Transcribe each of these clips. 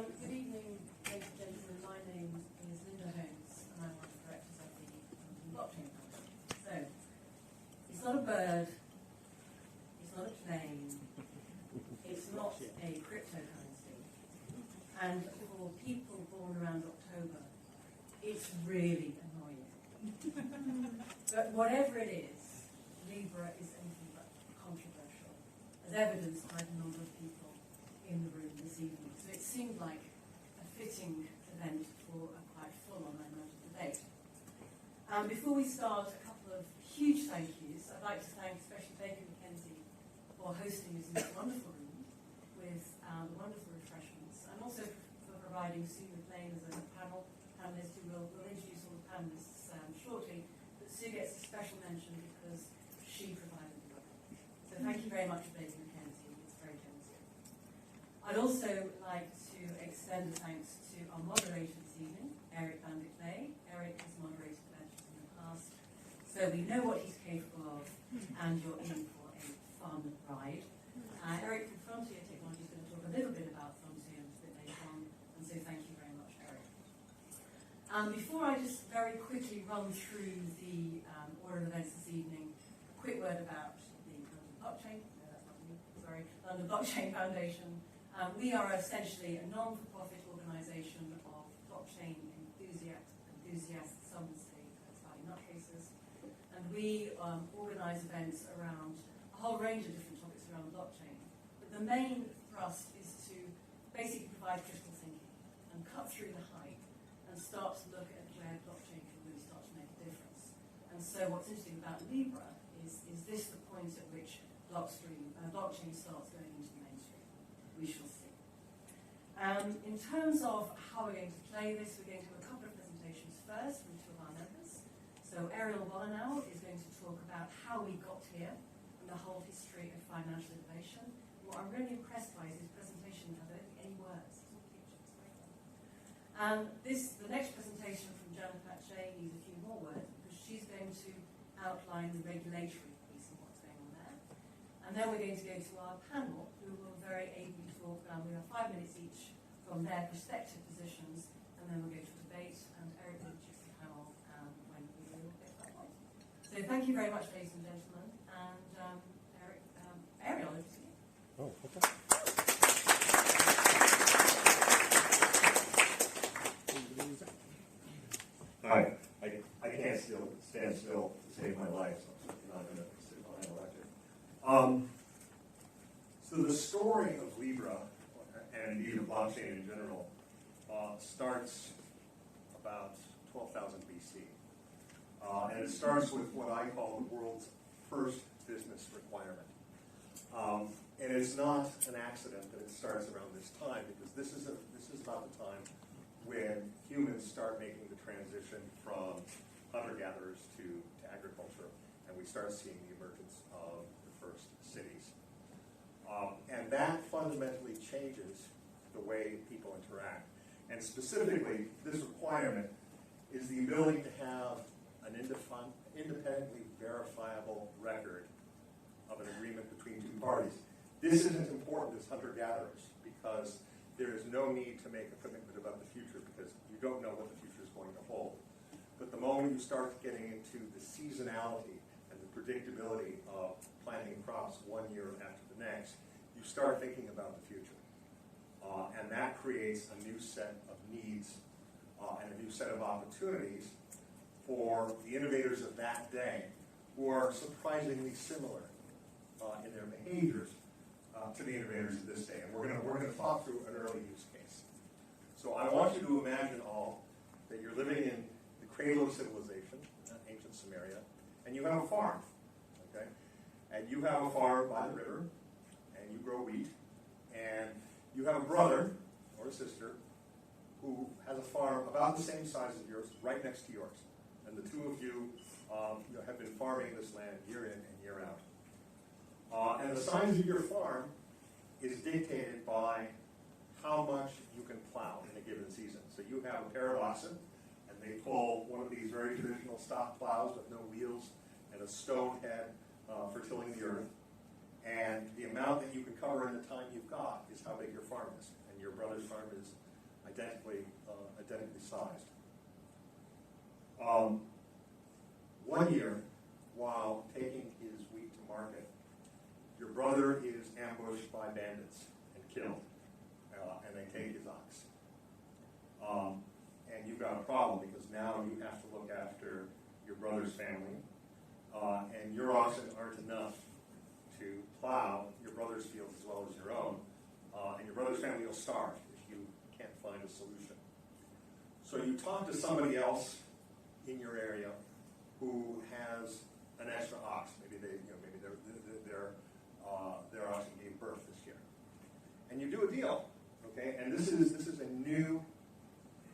Good evening, ladies and gentlemen. My name is Linda Holmes, and I'm one of the directors of the Blockchain Foundation. So, it's not a bird, it's not a plane, it's not a cryptocurrency. And for people born around October, it's really annoying. But whatever it is, Libre is anything but controversial, as evidenced by the number of people in the room this evening. So it seemed like a fitting event for a quite full-on amount of debate. Before we start, a couple of huge thank yous. I'd like to thank especially Baker McKenzie for hosting us in this wonderful room with wonderful refreshments, and also for providing Sue McLean as a panelist who will introduce all the panelists shortly. But Sue gets a special mention because she provided the work. So thank you very much, Baker McKenzie. It's very generous. I'd also like to extend a thanks to our moderator this evening, Eric van der Klee. Eric has moderated events in the past, so we know what he's capable of, and you're in for a fun ride. Eric from Frontier Technology is going to talk a little bit about Frontier a bit later on, and so thank you very much, Eric. Before I just very quickly run through the order of events this evening, a quick word about the London Blockchain. No, that's not me. Sorry, London Blockchain Foundation. We are essentially a non-for-profit organisation of blockchain enthusiasts, some would say slightly nutcases, and we organise events around a whole range of different topics around blockchain. But the main thrust is to basically provide critical thinking and cut through the hype and start to look at where blockchain can really start to make a difference. And so what's interesting about Libre is this the point at which blockchain starts going into the mainstream? We shall see. In terms of how we're going to play this, we're going to have a couple of presentations first from two of our members. So Ariel Bolanow is going to talk about how we got here and the whole history of financial innovation. What I'm really impressed by is his presentation has any words. It's all pictures. The next presentation from Janet Pache needs a few more words because she's going to outline the regulatory piece of what's going on there. And then we're going to go to our panel, who will very ably talk. We have 5 minutes each from their respective positions, and then we'll go to debate, and Eric will introduce the panel when we will get to that point. So thank you very much, ladies and gentlemen, and Ariel, over to you. Oh, okay. Hi. I can't stand still to save my life, so I'm certainly not going to sit behind a lecture. So the story of Libre, and indeed of blockchain in general, starts about 12,000 BC. And it starts with what I call the world's first business requirement. And it's not an accident that it starts around this time, because this is about the time when humans start making the transition from hunter-gatherers to agriculture, and we start seeing the emergence of the first cities. And that fundamentally changes the way people interact. And specifically, this requirement is the ability to have an independently verifiable record of an agreement between two parties. This isn't important as hunter-gatherers because there is no need to make a commitment about the future because you don't know what the future is going to hold. But the moment you start getting into the seasonality and the predictability of planting crops 1 year after the next, you start thinking about the future. And that creates a new set of needs and a new set of opportunities for the innovators of that day, who are surprisingly similar in their behaviors to the innovators of this day. And we're going to talk through an early use case. So I want you to imagine all that you're living in the cradle of civilization, ancient Sumeria, and you have a farm, okay? And you have a farm by the river, and you grow wheat, and you have a brother or a sister who has a farm about the same size as yours, right next to yours. And the two of you, have been farming this land year in and year out. And the size of your farm is dictated by how much you can plow in a given season. So you have a pair of oxen, and they pull one of these very traditional stock plows with no wheels and a stone head for tilling the earth. And the amount that you can cover in the time you've got is how big your farm is. And your brother's farm is identically sized. 1 year, while taking his wheat to market, your brother is ambushed by bandits and killed, and they take his ox. And you've got a problem because now you have to look after your brother's family, and your oxen aren't enough to plow your brother's fields as well as your own, and your brother's family will starve if you can't find a solution. So you talk to somebody else in your area who has an extra ox. Maybe their oxen gave birth this year, and you do a deal. Okay, and this is a new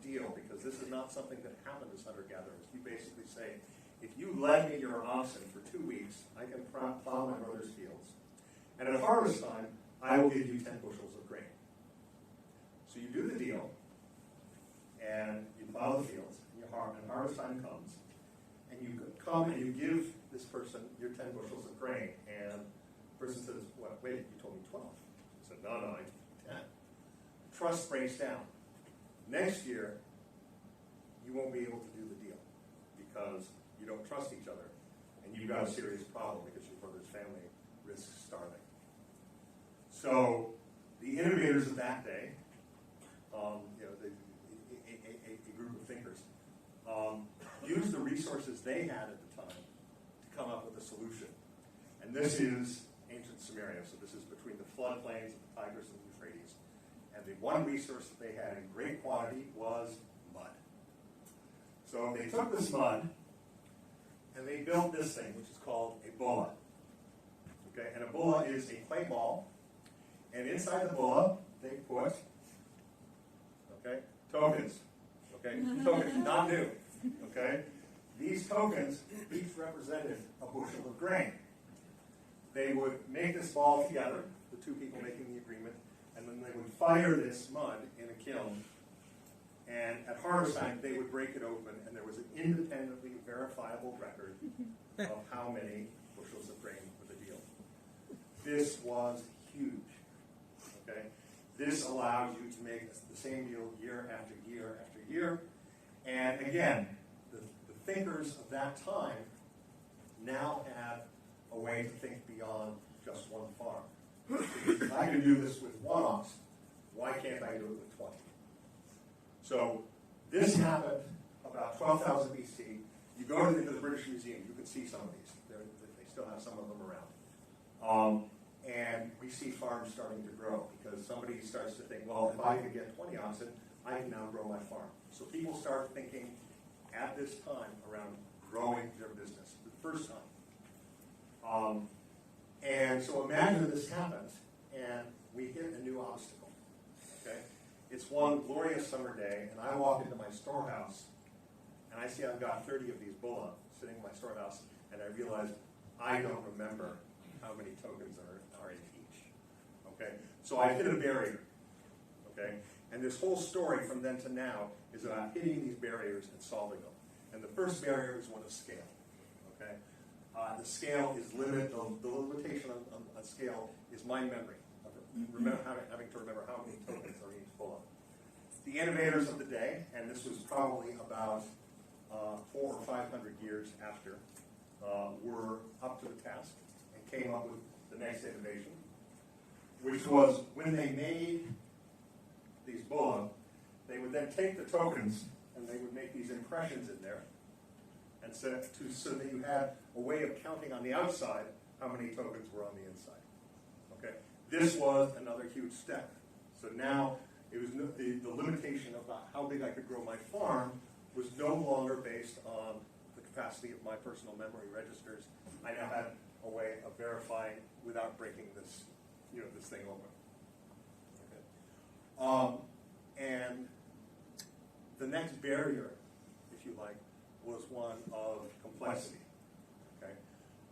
deal because this is not something that happened as hunter-gatherers. You basically say, if you lend me your oxen for 2 weeks, I can plow my brother's fields, and at harvest time, I will give you 10 bushels of grain. So you do the deal, and you plow the fields, and harvest time comes, and you come and you give this person your 10 bushels of grain, and the person says, "What? Wait, you told me 12." I said, "No, I told you 10." Trust breaks down. Next year, you won't be able to do the deal because you don't trust each other, and you've got a serious problem because your brother's family risks starving. So the innovators of that day, a group of thinkers, used the resources they had at the time to come up with a solution. And this is ancient Samaria, so this is between the floodplains of the Tigris and the Euphrates. And the one resource that they had in great quantity was mud. So they took this mud and they built this thing, which is called a bulla. Okay, and a bulla is a clay ball, and inside the bulla they put tokens. Okay, tokens, not new. Okay, these tokens each represented a bushel of grain. They would make this ball together, the two people making the agreement, and then they would fire this mud in a kiln, and at harvest time they would break it open, and there was an independently verifiable record of how many bushels of grain for the deal. This was huge. Okay, this allows you to make the same deal year after year after year, and again, the thinkers of that time now had a way to think beyond just one farm. If I can do this with one ox, why can't I do it with 20? So this happened about 12,000 BC. You go to the British Museum, you can see some of these. They still have some of them around. And we see farms starting to grow because somebody starts to think, well, if I can get 20 oxen, I can now grow my farm. So people start thinking at this time around growing their business for the first time. And so imagine this happens, and we hit a new obstacle. Okay, it's one glorious summer day, and I walk into my storehouse, and I see I've got 30 of these bulla sitting in my storehouse, and I realize I don't remember how many tokens are in each. Okay, so I hit a barrier. Okay, and this whole story from then to now is about hitting these barriers and solving them. And the first barrier is one of scale. Okay. The scale is limited. The limitation on scale is my memory. Having to remember how many tokens are each bulla. The innovators of the day, and this was probably about 400 or 500 years after, were up to the task and came up with the next innovation, which was when they made these bulla, they would then take the tokens and they would make these impressions in there. And so that you had a way of counting on the outside how many tokens were on the inside. Okay, this was another huge step. So now it was the limitation about how big I could grow my farm was no longer based on the capacity of my personal memory registers. I now had a way of verifying without breaking this, this thing open. Okay. And the next barrier, if you like, was one of complexity. Okay,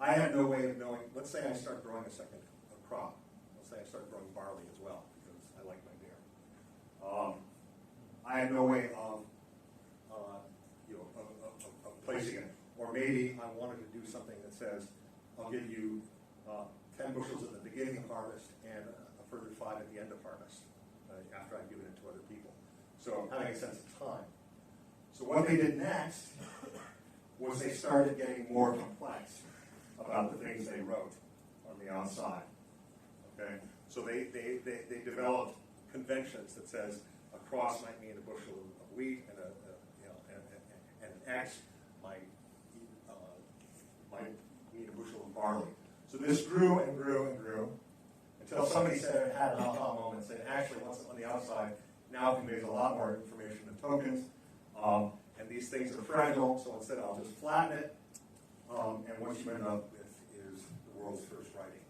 I had no way of knowing. Let's say I start growing a second crop. Let's say I start growing barley as well because I like my beer. I had no way of placing it. Or maybe I wanted to do something that says I'll give you 10 bushels at the beginning of harvest and a further 5 at the end of harvest after I've given it to other people. So having a sense of time. So what they did next was they started getting more complex about the things they wrote on the outside. Okay? So they developed conventions that says a cross might mean a bushel of wheat, and and an X might mean a bushel of barley. So this grew and grew and grew until somebody said it had an aha moment, saying actually what's on the outside now conveys a lot more information than tokens, and these things are fragile. So instead, I'll just flatten it, and what you end up with is the world's first writing.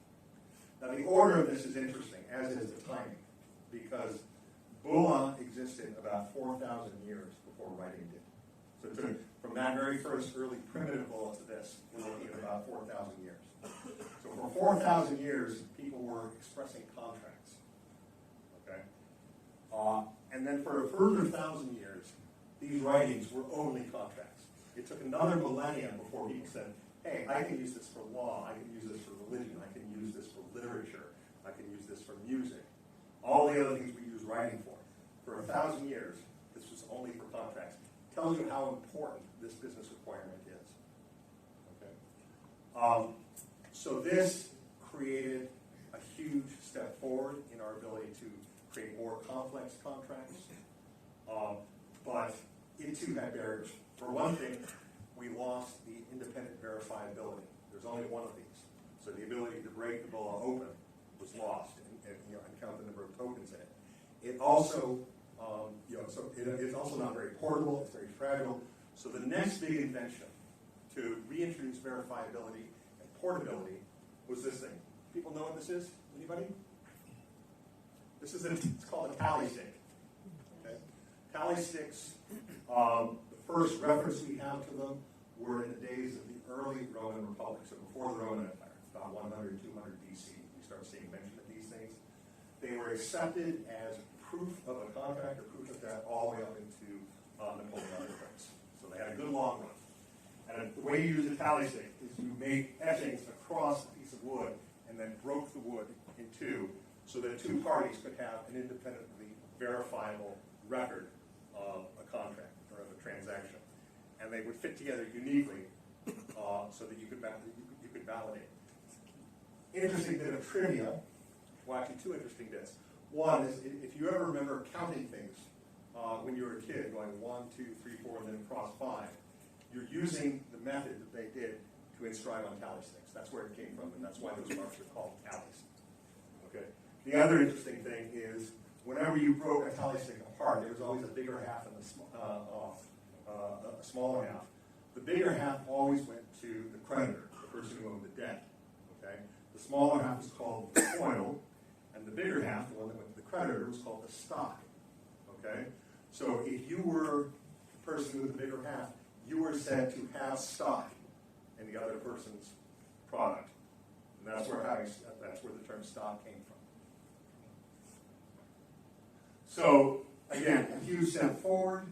Now, the order of this is interesting, as is the timing, because Bulla existed about 4,000 years before writing did. So it took, from that very first early primitive Bulla to this, we're looking at about 4,000 years. So for 4,000 years, people were expressing contracts. Okay? And then for a further 1,000 years, these writings were only contracts. It took another millennium before people said, hey, I can use this for law, I can use this for religion, I can use this for literature, I can use this for music. All the other things we use writing for. For 1,000 years, this was only for contracts. Tells you how important this business requirement is. Okay. So this created a huge step forward in our ability to create more complex contracts, but it too had barriers. For one thing, we lost the independent verifiability. There's only one of these. So the ability to break the Bulla open was lost and count the number of tokens in it. It also, it's also not very portable, it's very fragile. So the next big invention to reintroduce verifiability and portability was this thing. People know what this is? Anybody? This is it's called a tally stick. Okay? Tally sticks, the first reference we have to them were in the days of the early Roman Republic, so before the Roman Empire, about 100, 200 BC. We start seeing mention of these things. They were accepted as proof of a contract or proof of that all the way up into Napoleonic prints. So they had a good long run. And the way you use a tally stick is you make etchings across a piece of wood and then broke the wood in two so that two parties could have an independently verifiable record of a contract or of a transaction. And they would fit together uniquely so that you could validate. Interesting bit of trivia. Well, actually, two interesting bits. One is if you ever remember counting things when you were a kid, going 1, 2, 3, 4, and then across 5, you're using the method that they did to inscribe on tally sticks. That's where it came from, and that's why those marks are called tallies. Okay. The other interesting thing is whenever you broke a tally stick apart, there was always a bigger half and a smaller half. The bigger half always went to the creditor, the person who owned the debt. Okay. The smaller half was called the foil, and the bigger half, the one that went to the creditor, was called the stock. Okay? So if you were the person with the bigger half, you were said to have stock in the other person's product. And that's where the term stock came from. So again, a huge step forward,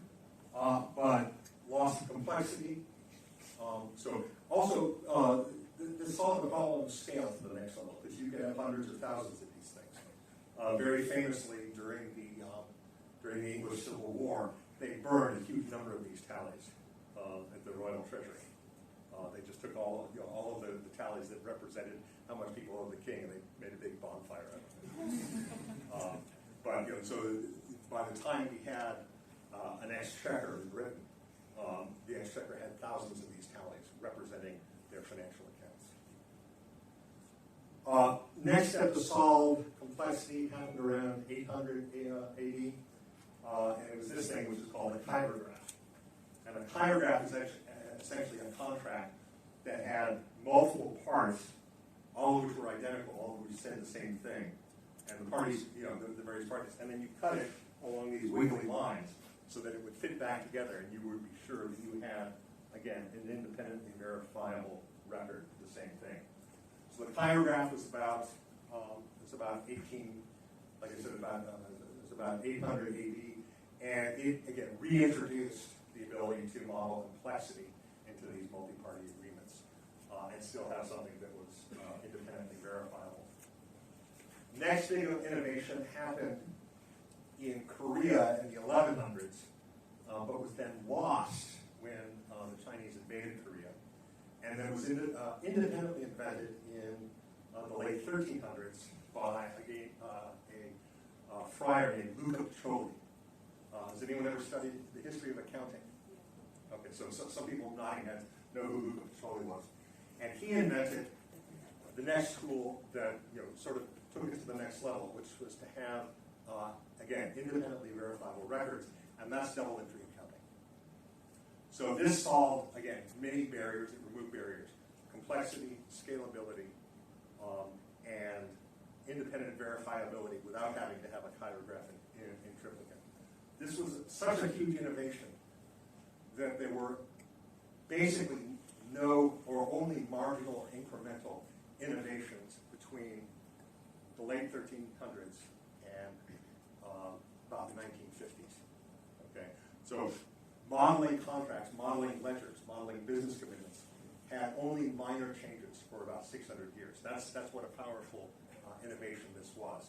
but lost the complexity. So also, this solved the problem of scale to the next level, because you could have hundreds or thousands of these things. Very famously, during the English Civil War, they burned a huge number of these tallies at the Royal Treasury. They just took all of the tallies that represented how much people owed the king, and they made a big bonfire out of it. So by the time we had an exchequer in Britain, the exchequer had thousands of these tallies representing their financial accounts. Next step to solve complexity happened around 800 AD, and it was this thing which is called a chirograph. And a chirograph is essentially a contract that had multiple parts, all of which were identical, all of which said the same thing. And the parties, the various parties, and then you cut it along these wiggly lines so that it would fit back together, and you would be sure that you had, again, an independently verifiable record of the same thing. So the chirograph was about 800 AD, and it again reintroduced the ability to model complexity into these multi-party agreements, and still have something that was independently verifiable. Next big innovation happened in Korea in the 1100s, but was then lost when the Chinese invaded Korea. And then was independently invented in the late 1300s by a friar named Luca Pacioli. Has anyone ever studied the history of accounting? Okay, so some people nodding heads know who Luca Pacioli was. And he invented the next school that sort of took it to the next level, which was to have, again, independently verifiable records, and that's double entry accounting. So this solved, again, many barriers, it removed barriers: complexity, scalability, and independent verifiability without having to have a chirograph in triplicate. This was such a huge innovation that there were basically no or only marginal incremental innovations between the late 1300s and about the 1950s. Okay, so modeling contracts, modeling ledgers, modeling business commitments had only minor changes for about 600 years. That's what a powerful innovation this was.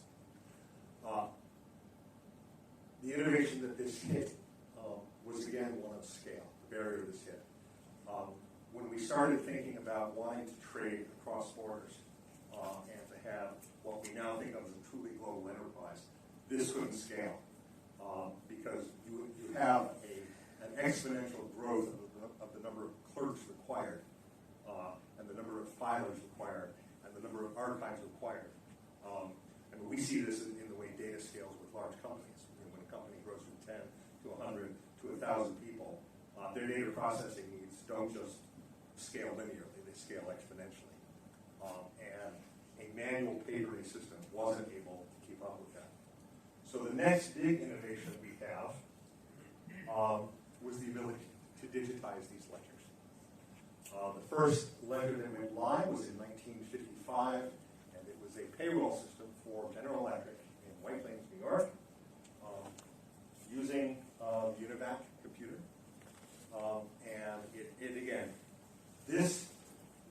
The innovation that this hit was again one of scale, the barrier this hit. When we started thinking about wanting to trade across borders and to have what we now think of as a truly global enterprise, this couldn't scale because you have an exponential growth of the number of clerks required and the number of filers required and the number of archives required. And we see this in the way data scales with large companies. When a company grows from 10 to 100 to 1,000 people, their data processing needs don't just scale linearly, they scale exponentially. And a manual paper-based system wasn't able to keep up with that. So the next big innovation we have was the ability to digitize these ledgers. The first ledger that went live was in 1955, and it was a payroll system for General Electric in White Plains, New York, using UNIVAC computer. And it again, this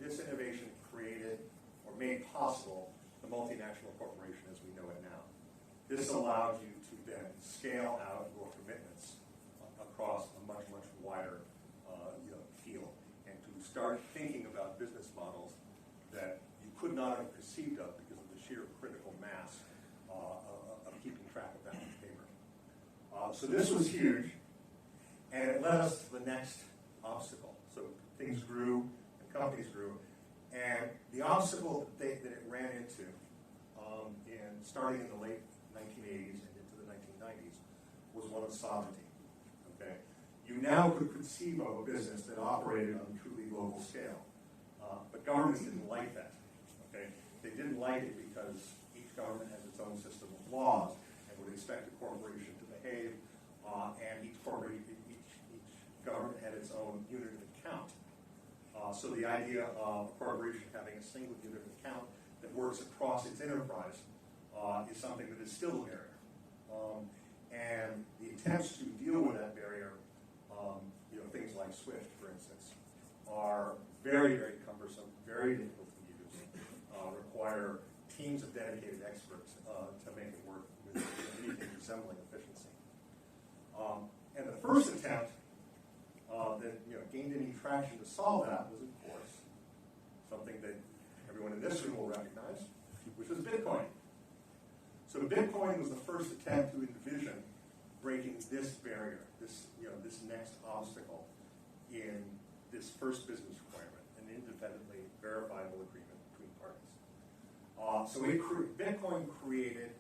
innovation created or made possible the multinational corporation as we know it now. This allowed you to then scale out your commitments across a much, much wider field, and to start thinking about business models that you could not have conceived of because of the sheer critical mass of keeping track of that on paper. So this was huge, and it led us to the next obstacle. So things grew, and companies grew, and the obstacle that it ran into starting in the late 1980s and into the 1990s was one of sovereignty. Okay, you now could conceive of a business that operated on a truly global scale, but governments didn't like that. Okay, they didn't like it because each government has its own system of laws and would expect a corporation to behave, and each government had its own unit of account. So the idea of a corporation having a single unit of account that works across its enterprise is something that is still a barrier. And the attempts to deal with that barrier, things like SWIFT, for instance, are very, very cumbersome, very difficult to use, require teams of dedicated experts to make it work with anything resembling efficiency. And the first attempt that gained any traction to solve that was, of course, something that everyone in this room will recognize, which was Bitcoin. So Bitcoin was the first attempt to envision breaking this barrier, this next obstacle in this first business requirement, an independently verifiable agreement between parties. So Bitcoin created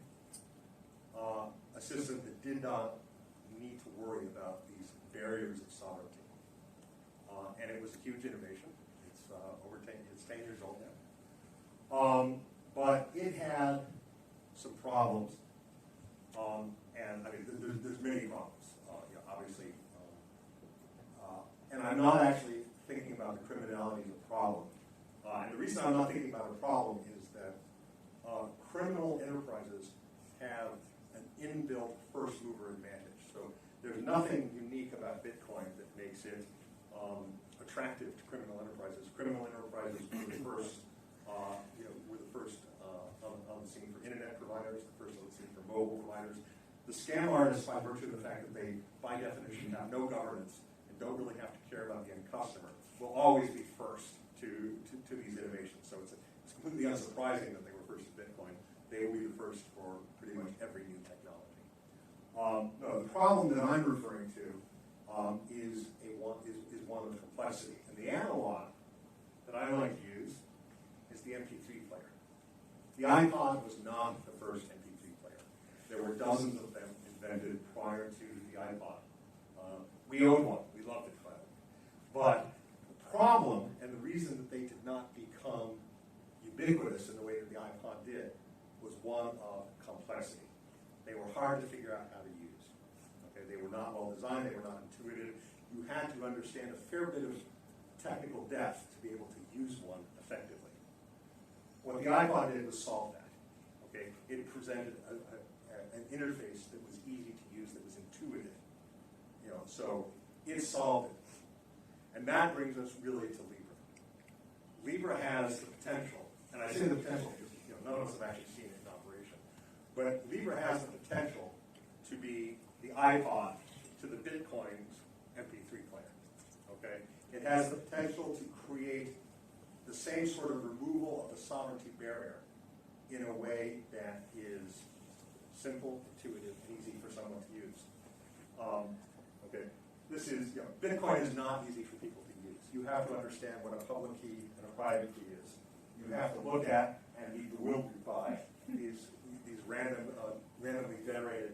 a system that did not need to worry about these barriers of sovereignty. And it was a huge innovation. It's 10 years old now. But it had some problems. And I mean, there's many problems, obviously. And I'm not actually thinking about the criminality of the problem. And the reason I'm not thinking about the problem is that criminal enterprises have an inbuilt first mover advantage. So there's nothing unique about Bitcoin that makes it attractive to criminal enterprises. Criminal enterprises were the first, on the scene for internet providers, the first on the scene for mobile providers. The scam artists, by virtue of the fact that they, by definition, have no governance and don't really have to care about the end customer, will always be first to these innovations. So it's completely unsurprising that they were first to Bitcoin. They will be the first for pretty much every new technology. No, the problem that I'm referring to is one of complexity. And the analog that I like to use is the MP3 player. The iPod was not the first MP3 player. There were dozens of them invented prior to the iPod. We owned one. We loved it. But the problem, and the reason that they did not become ubiquitous in the way that the iPod did, was one of complexity. They were hard to figure out how to use. Okay, they were not well designed. They were not intuitive. You had to understand a fair bit of technical depth to be able to use one effectively. What the iPod did was solve that. Okay, it presented an interface that was easy to use, that was intuitive. So it solved it. And that brings us really to libre. Libre has the potential, and I say the potential because none of us have actually seen it in operation, but libre has the potential to be the iPod to the Bitcoin's MP3 player. Okay, it has the potential to create the same sort of removal of the sovereignty barrier in a way that is simple, intuitive, and easy for someone to use. Okay, this is, Bitcoin is not easy for people to use. You have to understand what a public key and a private key is. You have to look at and be bewildered by these randomly generated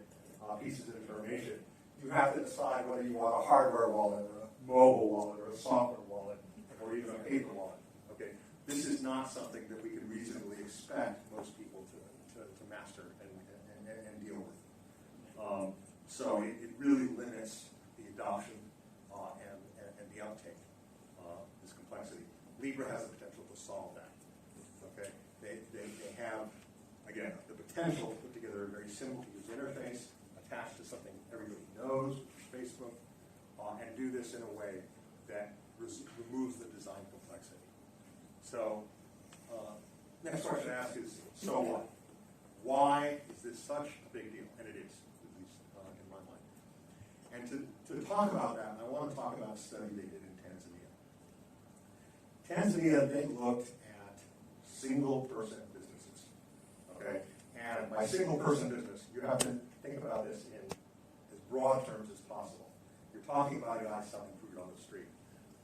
pieces of information. You have to decide whether you want a hardware wallet or a mobile wallet or a software wallet or even a paper wallet. Okay, this is not something that we can reasonably expect most people to master and deal with. So it really limits the adoption and the uptake, this complexity. Libre has the potential to solve that. Okay, they have, again, the potential to put together a very simple to use interface attached to something everybody knows, Facebook, and do this in a way that removes the design complexity. So, next question to ask is, so what? Why is this such a big deal? And it is, at least in my mind. And to talk about that, I want to talk about a study they did in Tanzania. Tanzania, they looked at single-person businesses. Okay? And by single-person business, you have to think about this in as broad terms as possible. You're talking about a guy selling fruit on the street,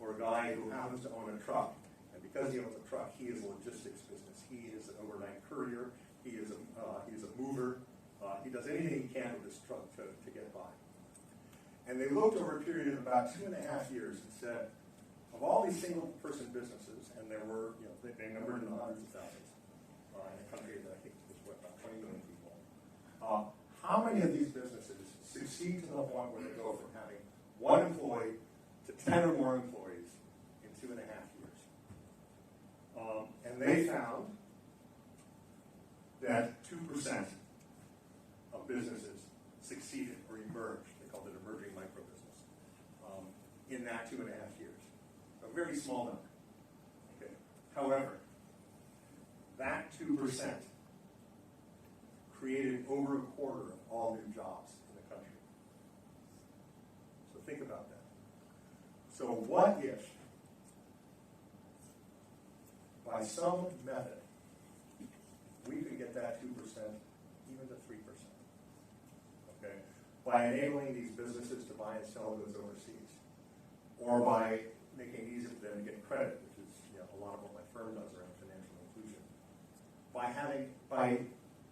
or a guy who happens to own a truck, and because he owns a truck, he is a logistics business. He is an overnight courier. He is a mover. He does anything he can with his truck to get by. And they looked over a period of about 2.5 years and said, of all these single-person businesses, and there were, they numbered in the hundreds of thousands in a country that I think was about 20 million people. How many of these businesses succeed to the point where they go from having one employee to 10 or more employees in 2.5 years? And they found that 2% of businesses succeeded or emerged. They called it emerging micro-business in that 2.5 years. A very small number. Okay. However, that 2% created over a quarter of all new jobs in the country. So think about that. So what if, by some method, we could get that 2% even to 3%? Okay? By enabling these businesses to buy and sell goods overseas, or by making it easy for them to get credit, which is a lot of what my firm does around financial inclusion. By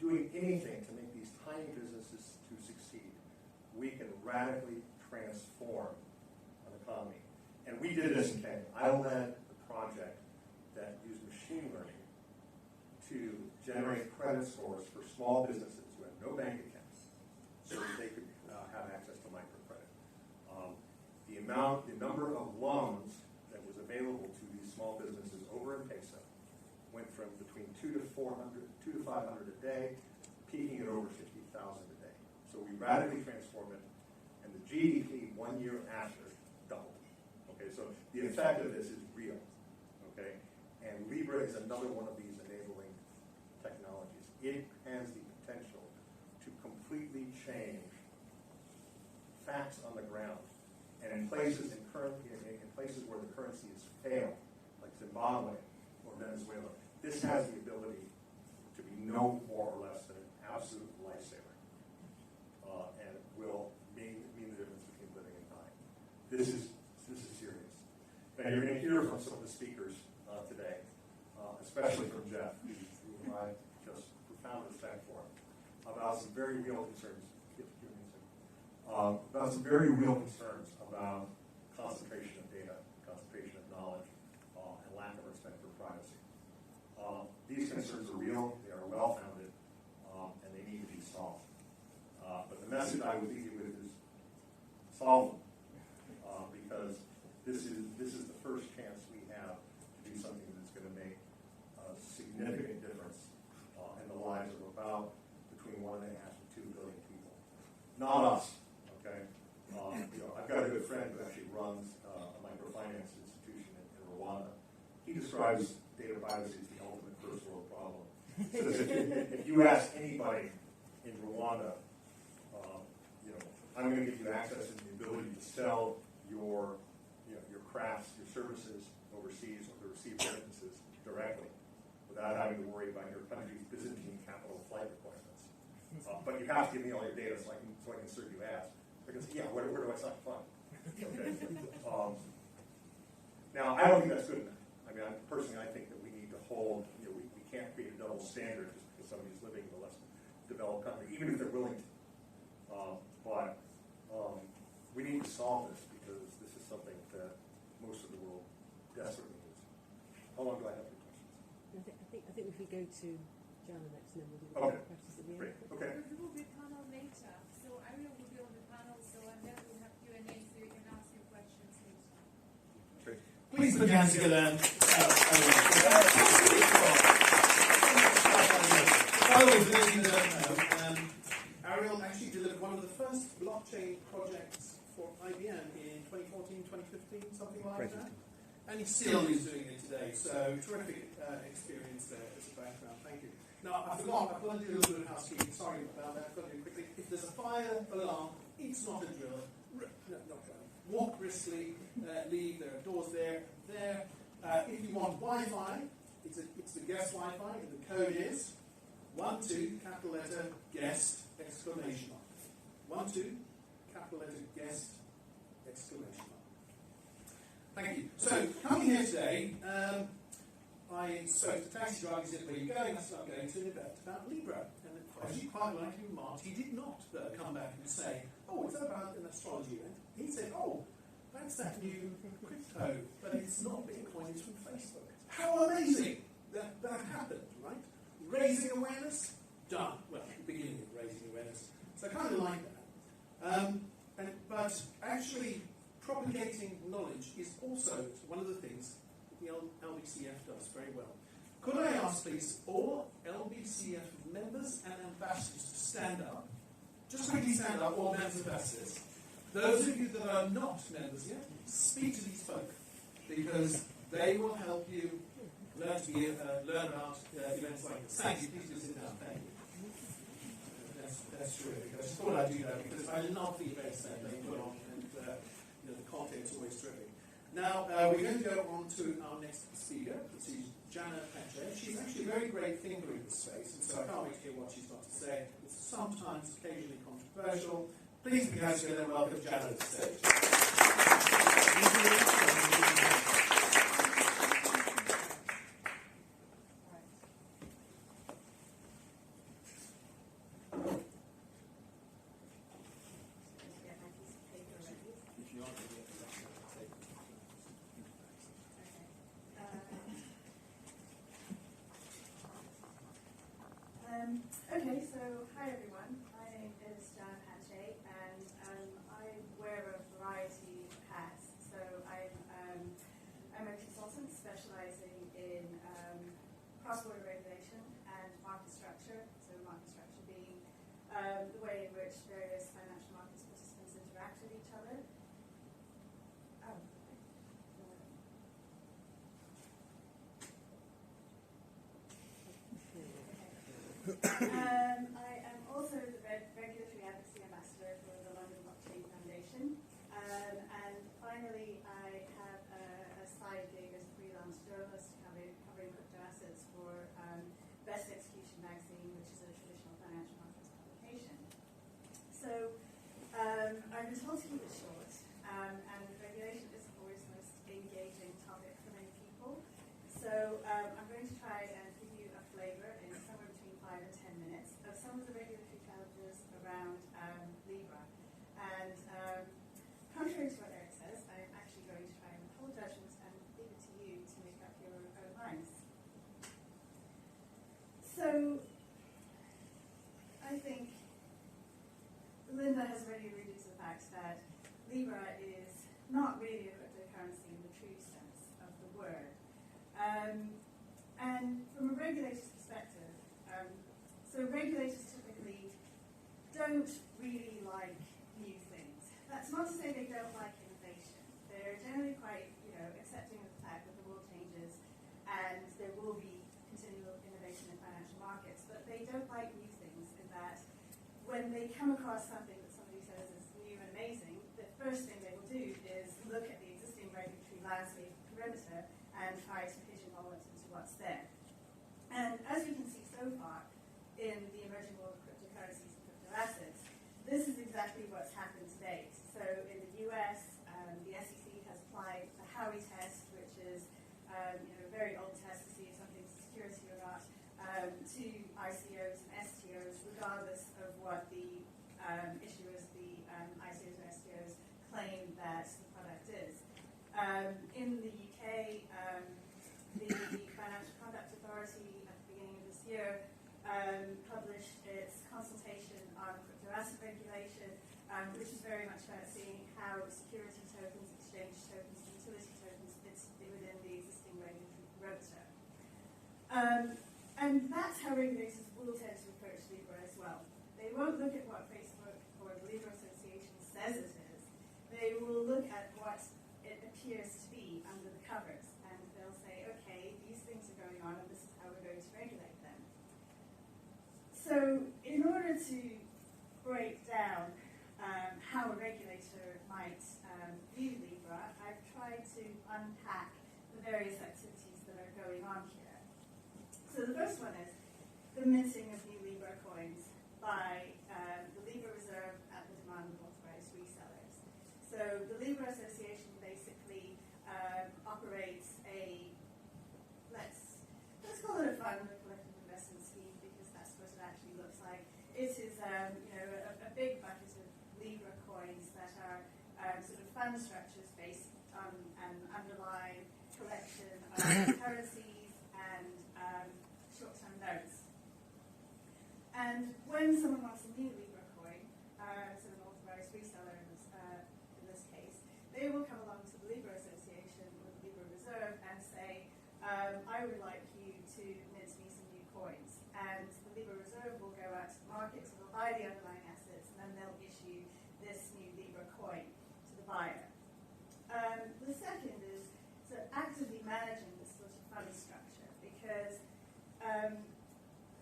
doing anything to make these tiny businesses to succeed, we can radically transform an economy. And we did this in Kenya. I led the project that used machine learning to generate credit scores for small businesses who had no bank accounts, so that they could have access to microcredit. The number of loans that was available to these small businesses over in Pesa went from between 2 to 500 a day, peaking at over 50,000 a day. So we radically transformed it, and the GDP 1 year after doubled. Okay, so the effect of this is real. Okay, and Libre is another one of these enabling technologies. It has the potential to completely completely change facts on the ground. And in places where the currency has failed, like Zimbabwe or Venezuela, this has the ability to be no more or less than an absolute lifesaver, and it will mean the difference between living and dying. This is serious. And you're going to hear from some of the speakers today, especially from Jeff, who I just profound respect for, about some very real concerns. About some very real concerns about concentration of data, concentration of knowledge, and lack of respect for privacy. These concerns are real, they are well-founded, and they need to be solved. But the message I would leave you with is solve them, because this is the first chance we have to do something that's going to make a significant difference in the lives of about between 1.5 and 2 billion people. Not us. Okay, I've got a good friend who actually runs a microfinance institution in Rwanda. He describes data privacy as the ultimate first world problem. He says if you ask anybody in Rwanda, I'm going to give you access and the ability to sell your crafts, your services overseas, or to receive remittances directly, without having to worry about your country's Byzantine capital flight requirements. But you have to give me all your data so I can serve you ads. Because, where do I sign fund? Okay. Now, I don't think that's good enough. I mean, personally, I think that we need to hold, we can't create a double standard just because somebody's living in a less developed country, even if they're willing to. But we need to solve this because this is something that most of the world desperately needs. How long do I have for questions? I think if we go to Jana next, and then we'll do the questions at the end. Great. Okay. There will be a panel later, so Ariel will be on the panel, and then we'll have Q&A, so you can ask your questions later. Great. Please put your hands together. By the way, for those of you that don't know, Ariel actually delivered one of the first blockchain projects for IBM in 2014, 2015, something like that. And he still is doing it today. So terrific experience there as a background. Thank you. Now, I forgot, I've got to do a little bit of housekeeping. Sorry about that. I've got to do it quickly. If there's a fire alarm, it's not a drill. Walk briskly, leave. There are doors there. If you want Wi-Fi, it's the guest Wi-Fi, and the code is 12, capital letter, guest, exclamation mark. 12, capital letter, guest, exclamation mark. Thank you. So, coming here today, I spoke to the taxi driver. He said, where are you going? I said, I'm going to an event about Libre. And as you quite rightly remarked, he did not come back and say, oh, is that about an astrology event? He said, oh, that's that new crypto, but it's not Bitcoin, it's from Facebook. How amazing that happened, right? Raising awareness, done. Well, the beginning of raising awareness. So I kind of like that. But actually, propagating knowledge is also one of the things that the LBCF does very well. Could I ask, please, all LBCF members and ambassadors to stand up? Just quickly stand up, all members and ambassadors. Those of you that are not members yet, speak to these folk, because they will help you learn about events like this. Thank you. Please do sit down. Thank you. That's terrific. I just thought I'd do that because I love the events that they put on, and the content's always terrific. Now, we're going to go on to our next speaker, which is Jana Pache. She's actually a very great thinker in this space, and so I can't wait to hear what she's got to say. It's sometimes occasionally controversial. Please be nice and welcome Jana to the stage. Okay, so hi everyone. My name is Jana Pache, and I wear a variety of hats. So I'm a consultant specializing in cross-border regulation and market structure. So market structure being the way in which various financial markets participants interact with each other. Oh. I am also the regulatory has already alluded to the fact that Libra is not really a cryptocurrency in the true sense of the word. And from a regulator's perspective, so regulators typically don't really like new things. That's not to say they don't like innovation. They're generally quite, accepting of the fact that the world changes and there will be continual innovation in financial markets, but they don't like new things in that when they come across something that somebody says is new and amazing, the first thing they will do is look at the existing regulatory landscape perimeter and try to pigeonhole it into what's there. And as we can see so far in the emerging world of cryptocurrencies and crypto assets, this is exactly what's happened to date. So in the US, the SEC has applied the Howey test, which is a very old test to see if something's a security or not, to ICOs and STOs, regardless of what the issuers, the ICOs or STOs, claim that the product is. In the UK, the Financial Conduct Authority at the beginning of this year published its consultation on crypto asset regulation, which is very much about seeing how security tokens, exchange tokens, and utility tokens fit within the existing regulatory perimeter. And that's how regulators will tend to approach Libra as well. They won't look at what Facebook or the Libra Association says it is. They will look at what it appears to be under the covers, and they'll say, okay, these things are going on, and this is how we're going to regulate them. So in order to break down how a regulator might view Libra, I've tried to unpack the various activities that are going on here. So the first one is the minting of new Libra coins by the Libra Reserve at the demand of authorized resellers. So the Libra Association basically operates a, let's call it a fund, a collective investment scheme, because that's what it actually looks like. It is a big bucket of Libra coins that are sort of fund structures based on an underlying collection of currencies and short-term notes. And when someone wants a new Libra coin, so an authorized reseller in this case, they will come along to the Libra Association or the Libra Reserve and say, I would like you to mint me some new coins. And the Libra Reserve will go out to the market, so they'll buy the underlying assets, and then they'll issue this new Libra coin to the buyer. The second is actively managing this sort of fund structure, because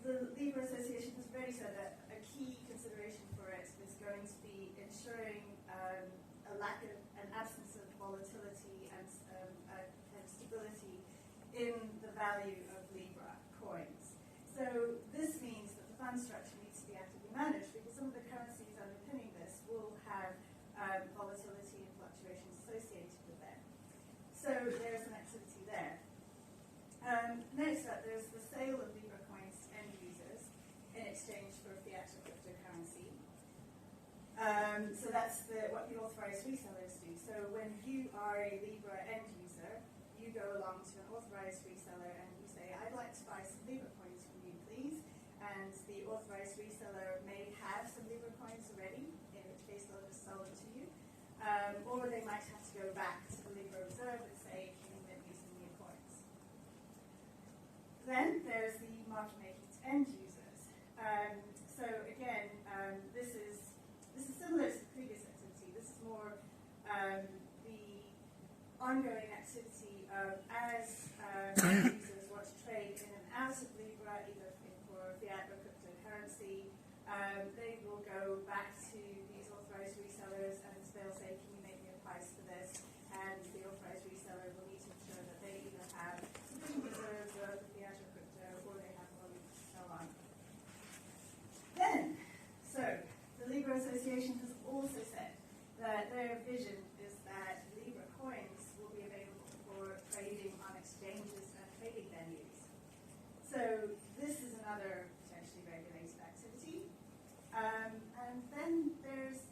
the Libra Association has already said that a key consideration for it is going to be ensuring an absence of volatility and stability in the value of Libra coins. So this means that the fund structure needs to be actively managed, because some of the currencies underpinning this will have volatility and fluctuations associated with them. So there's an activity there. Next up, there's the sale of Libra coins to end users in exchange for fiat or cryptocurrency. So that's what the authorized resellers do. So when you are a Libra end user, you go along to an authorized reseller and you say, I'd like to buy some Libra coins from you, please. And the authorized reseller may have some Libra coins already, in which case they'll just sell them to you. Or they might have to go back to the Libra Reserve and say, can you mint me some new coins? Then there's the market making to end users. So again, this is similar to the previous activity. This is more the ongoing activity of as users want to trade in and out of Libra, either for fiat or cryptocurrency, they will go back to these authorized resellers and they'll say, can you make me a price for this? And the authorized reseller will need to ensure that they either have sufficient reserves of fiat or crypto, or they have volume to sell on. Then, so the Libra Association has also said that their vision is that Libra coins will be available for trading on exchanges and trading venues. So this is another potentially regulated activity. And then there's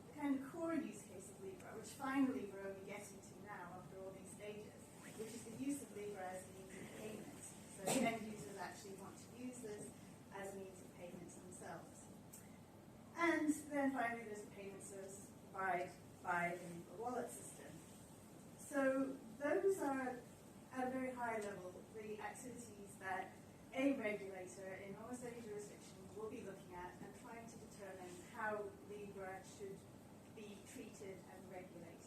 the kind of core use case of Libra, which finally we're only getting to now after all these stages, which is the use of Libra as a means of payment. So end users actually want to use this as a means of payment themselves. And then finally there's the payment certified by the Libre wallet system. So those are, at a very high level, the activities that a regulator in almost any jurisdiction will be looking at and trying to determine how Libre should be treated and regulated.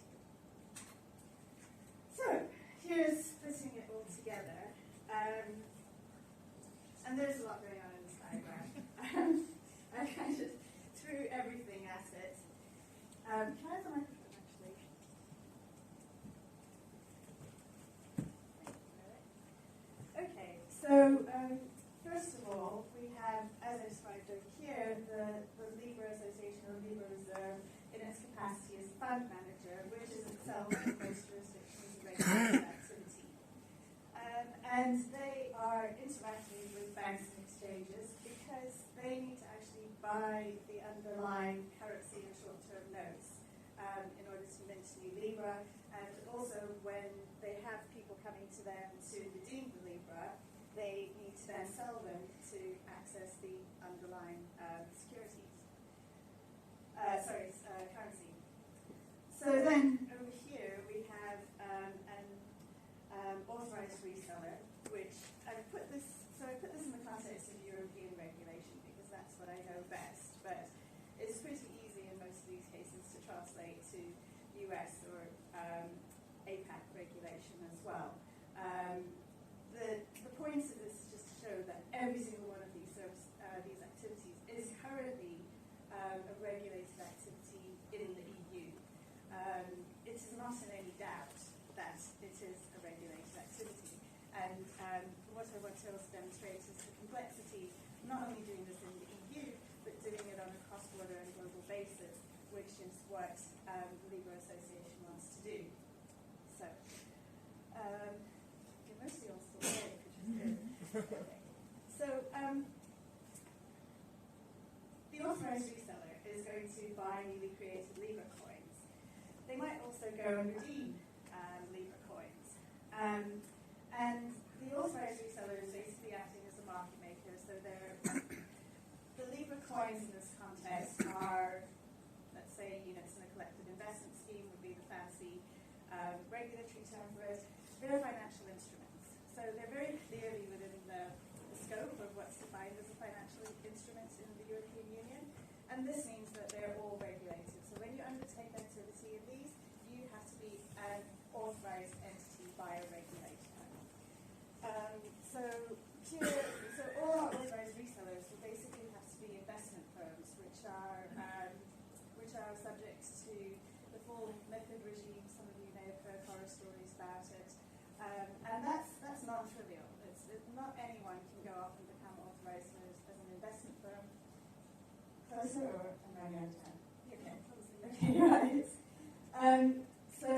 So here's putting it all together. And there's a lot going on in this diagram. I kind of threw everything at it. Can I have the microphone, actually? Okay, so first of all, we have, as I described over here, the Libre Association or Libre Reserve in its capacity as fund manager, which is itself in most jurisdictions a regulated activity. And they are interacting with banks and exchanges because they need to actually buy the underlying currency and short-term notes in order to mint new Libre. And also when they have people coming to them to redeem the Libre, they need to then sell them to access the underlying currency. So then over here we have an authorized reseller, which I put this in the context of European regulation because that's what I know best. But it's pretty easy in most of these cases to translate to US or APAC regulation as well. The point of this is just to show that every single one of these activities is currently a regulated activity in the EU. It is not in any doubt that it is a regulated activity. And what I want to also demonstrate is the complexity of not only doing this in the EU, but doing it on a cross-border and global basis, which is what the Libre Association wants to do. So, you're mostly all still awake, which is good. Okay. So, the authorized reseller is going to buy newly created Libre coins. They might also go and redeem Libre coins. And the authorized reseller is basically acting as a market maker, so the Libre coins in this context are, let's say, units in a collective investment scheme would be the fancy regulatory term for it. They're financial instruments. So they're very clearly within the scope of what's defined as a financial instrument in the European Union. And this means that they're all regulated. So when you undertake activity in these, you have to be an authorized entity by a regulator. So all our authorized resellers will basically have to be investment firms, which are subject to the full MiFID regime. Some of you may have heard horror stories about it, and that's non-trivial. Not anyone can go off and become authorized as an investment firm. Closer or am I out of time? Okay, okay, right. So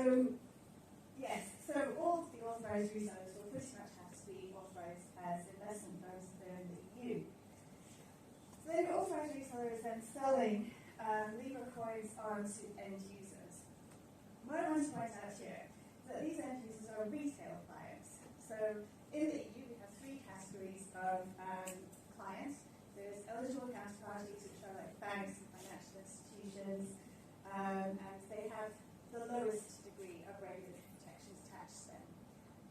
yes, so all of the authorized resellers will pretty much have to be authorized as investment firms if they're in the EU. So the authorized reseller is then selling Libre coins on to end users. What I want to point out here is that these end users are retail clients. So in the EU we have three categories of clients. There's eligible counterparties, which are like banks and financial institutions, and they have the lowest degree of regulatory protections attached to them.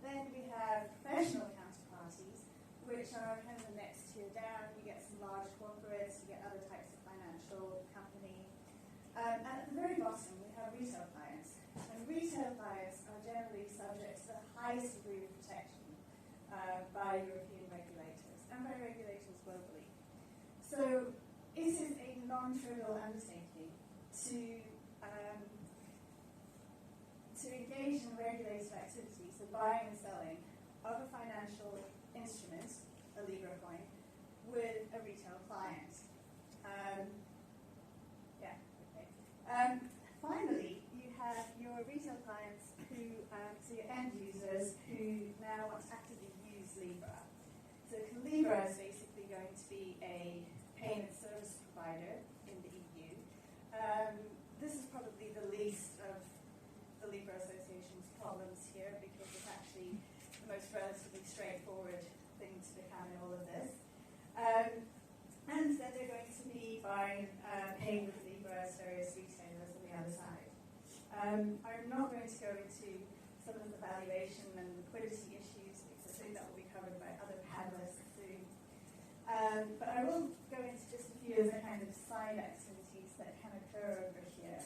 Then we have professional counterparties, which are kind of the next tier down. You get some large corporates, you get other types of financial company. And at the very bottom, we have retail clients. And retail clients are generally subject to the highest degree of protection by European regulators and by regulators globally. So it is a non-trivial undertaking to engage in regulated activity, so buying and selling of a financial instrument, a Libre coin, with a retail client. Finally, you have your retail clients who, so your end users who now want to actively use Libre. So Libre is basically going to be a payment service provider in the EU. This is probably the least of the Libre Association's problems here because it's actually the most relatively straightforward thing to become in all of this. And then they're going to be buying, paying with Libre as various retailers, and we the other side. I'm not going to go into some of the valuation and liquidity issues because I think that will be covered by other panelists soon. But I will go into just a few of the kind of side activities that can occur over here.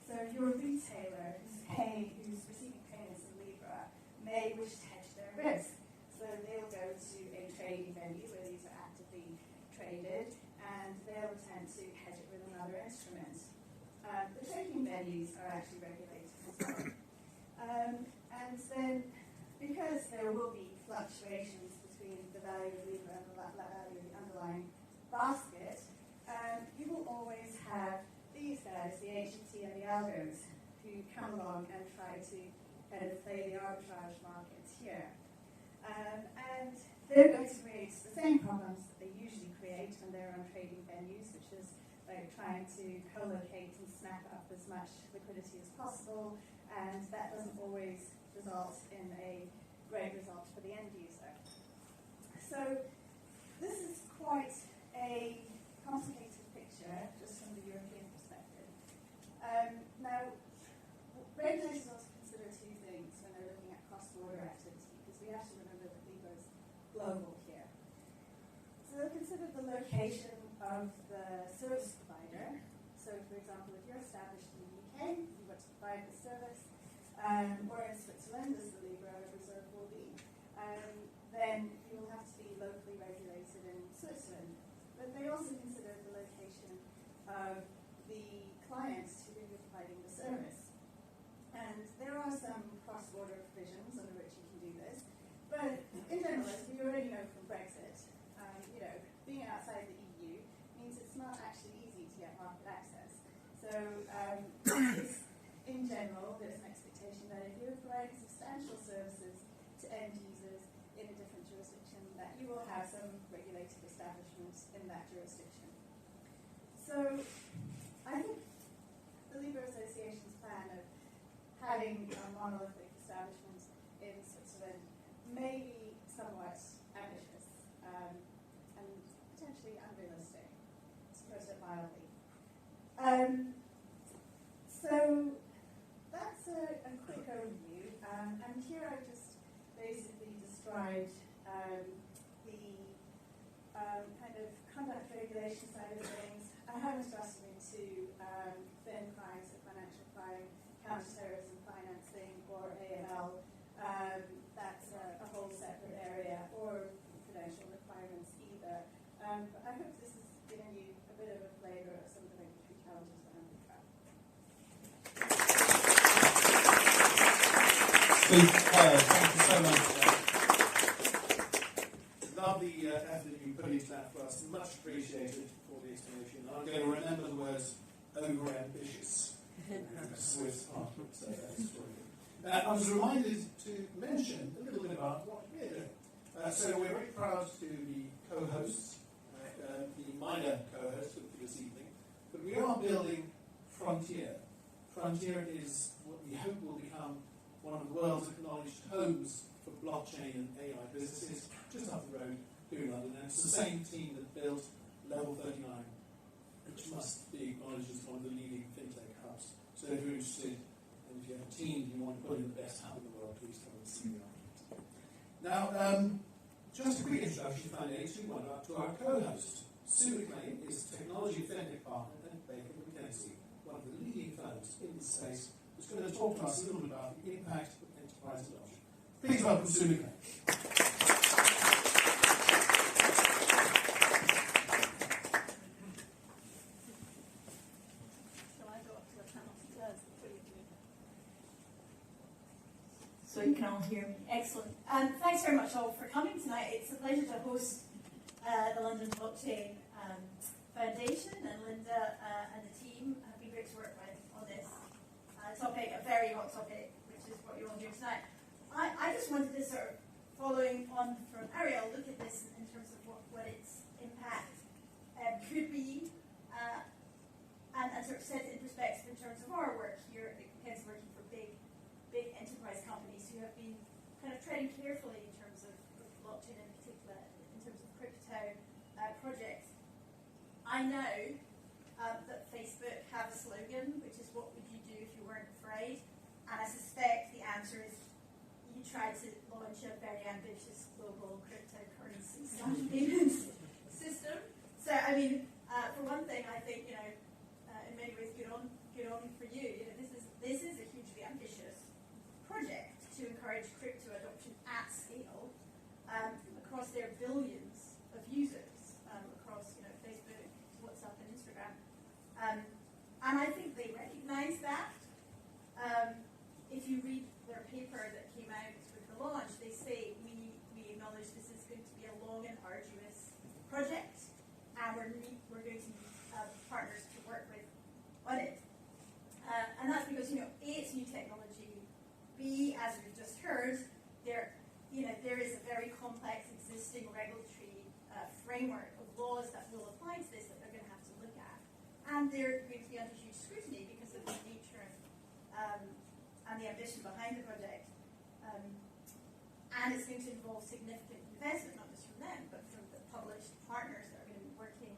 So your retailer who's receiving payments in Libra may wish to hedge their risk. So they'll go to a trading venue where these are actively traded, and they'll attempt to hedge it with another instrument. The trading venues are actually regulated as well. And then, because there will be fluctuations between the value of Libra and the value of the underlying basket, you will always have these guys, the HT and the algos, who come along and try to kind of play the arbitrage markets here. And they're going to create the same problems that they usually create when they're on trading venues, which is like trying to co-locate and snap up as much liquidity as possible, and that doesn't always result in a great result for the end user. So this is quite a complicated picture, just from the European perspective. Now, regulators also consider two things when they're looking at cross-border activity, because we have to remember that Libra is global here. So they'll consider the location of the service provider. So, for example, if you're established in the UK, you want to provide the service, or in Switzerland, as the Libra reserve will be, then you will have to be locally regulated in Switzerland. But they also consider the location of the clients to whom you're providing the service. And there are some cross-border provisions under which you can do this. But in general, as we already know from Brexit, being outside the EU means it's not actually easy to get market access. So in general, there's an expectation that if you're providing substantial services to end users in a different jurisdiction, that you will have some regulated establishments in that jurisdiction. So I think the Libra Association's plan of having a monolithic establishment in Switzerland may be somewhat ambitious and potentially unrealistic, to put it mildly. So that's a quick overview, and here I just basically described the kind of conduct regulation side of things. I haven't adjusted into fin crimes, so financial crime, counterterrorism financing, or AML. That's a whole separate area, or prudential requirements either. But I hope this has given you a bit of a flavour of some of the regulatory challenges that I'm going to try. Steve, thank you so much. Love the effort you put into that for us. Much appreciated for the explanation. I'm going to remember the words over-ambitious. Swiss market, so that's brilliant. I was reminded to mention a little bit about what we're doing. So we're very proud to be co-hosts, the minor co-host for this evening, but we are building Frontier. Frontier is what we hope will become one of the world's acknowledged homes for blockchain and AI businesses, just up the road here in London. And it's the same team that built Level 39, which must be acknowledged as one of the leading fintech hubs. So if you're interested, and if you have a team you want to put in the best hub in the world, please come and see me afterwards. Now, just a quick introduction, to our co-host. Sue McLean is Technology Fintech Partner at Baker McKenzie, one of the leading firms in this space, who's going to talk to us a little bit about the impact of enterprise adoption. Please welcome Sue McLean. So you can all hear me. Excellent. Thanks very much all for coming tonight. It's a pleasure to host the London Blockchain Foundation, and Linda and the team have been great to work with on this topic, a very hot topic, which is what you're all here tonight. I just wanted to sort of, following on from Ariel, look at this in terms of what its impact could be, and sort of set it in perspective in terms of our work here at McKenzie, working for big enterprise companies who have been kind of treading carefully in terms of blockchain in particular, in terms of crypto projects. I know that Facebook have a slogan, which is "What would you do answer is you try to launch a very ambitious global cryptocurrency payment system. So, I mean, for one thing, I think, in many ways, good on for you. This is a hugely ambitious project to encourage crypto adoption at scale across their billions of users across, Facebook, WhatsApp, and Instagram. And I think they recognise that. If you read their paper that came out with the launch, they say we acknowledge this is going to be a long and arduous project, and we're going to need partners to work with on it. And that's because A, it's new technology. B, as we've just heard, there is a very complex existing regulatory framework of laws that will apply to this that they're going to have to look at, and they're going to be under huge scrutiny because of the nature and the ambition behind the project. And it's going to involve significant investment, not just from them, but from the published partners that are going to be working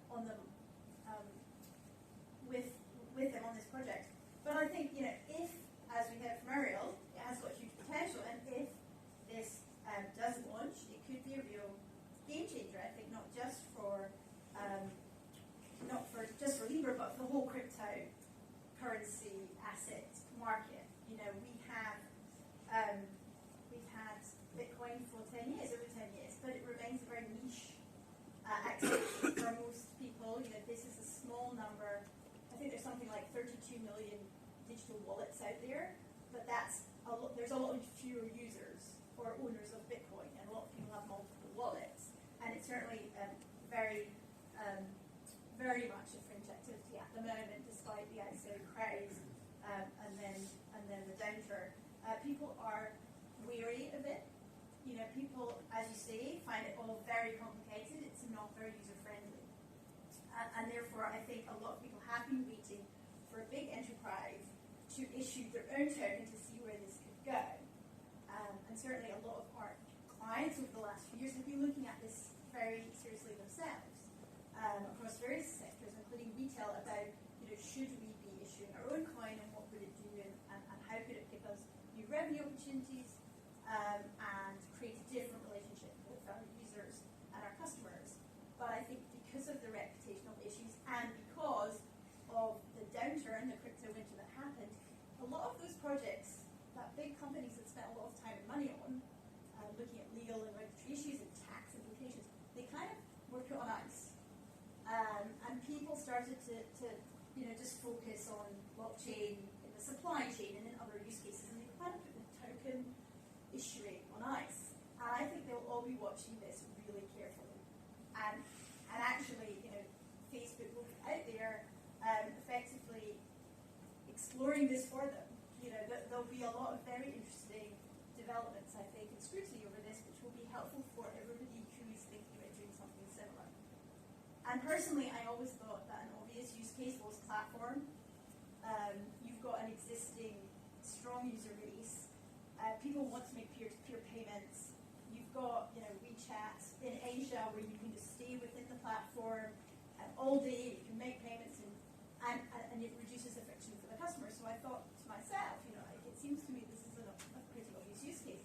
on them with them on this project. But I think, if, as we heard from Ariel, it has got huge potential, and if this does launch, it could be a real game changer. I think not just for Libre, but for the whole cryptocurrency asset market. We've had Bitcoin for 10 years, over 10 years, but it remains a very niche activity for most people. This is a small number. I think there's something like 32 million digital wallets out there, but there's a lot fewer users or owners of Bitcoin, and a lot of people have multiple wallets, and it's certainly very much a fringe activity at the moment, despite the outside craze and then the downturn. People are wary of it. People, as you say, find it all very complicated. It's not very user-friendly. And therefore, I think a lot of people have been waiting for a big enterprise to issue their own token to see where this could go. And certainly a lot of our clients over the last few years have been looking at this very seriously themselves across various sectors, including retail, about, should we be issuing our own coin, and what would it do, and how could it give us new revenue opportunities, and create a different relationship with our users and our customers. But I think because of the reputational issues and because of the downturn, the crypto winter that happened, a lot of those projects that big companies had spent a lot of time and money on, looking at legal and regulatory issues and tax implications, they kind of were put on ice. And people started to just focus on blockchain in the supply chain and in other use cases, and they kind of put the token issuing on ice. And I think they'll all be watching this really carefully. And actually, Facebook will be out there effectively exploring this for them. There'll be a lot of very interesting developments, I think, and scrutiny over this, which will be helpful for everybody who's thinking about doing something similar. And personally, I always thought that an obvious use case was platform. You've got an existing strong user base. People want to make peer-to-peer payments. You've got, WeChat in Asia, where you can just stay within the platform all day. You can make payments, and it reduces the friction for the customer. So I thought to myself, it seems to me this is a pretty obvious use case.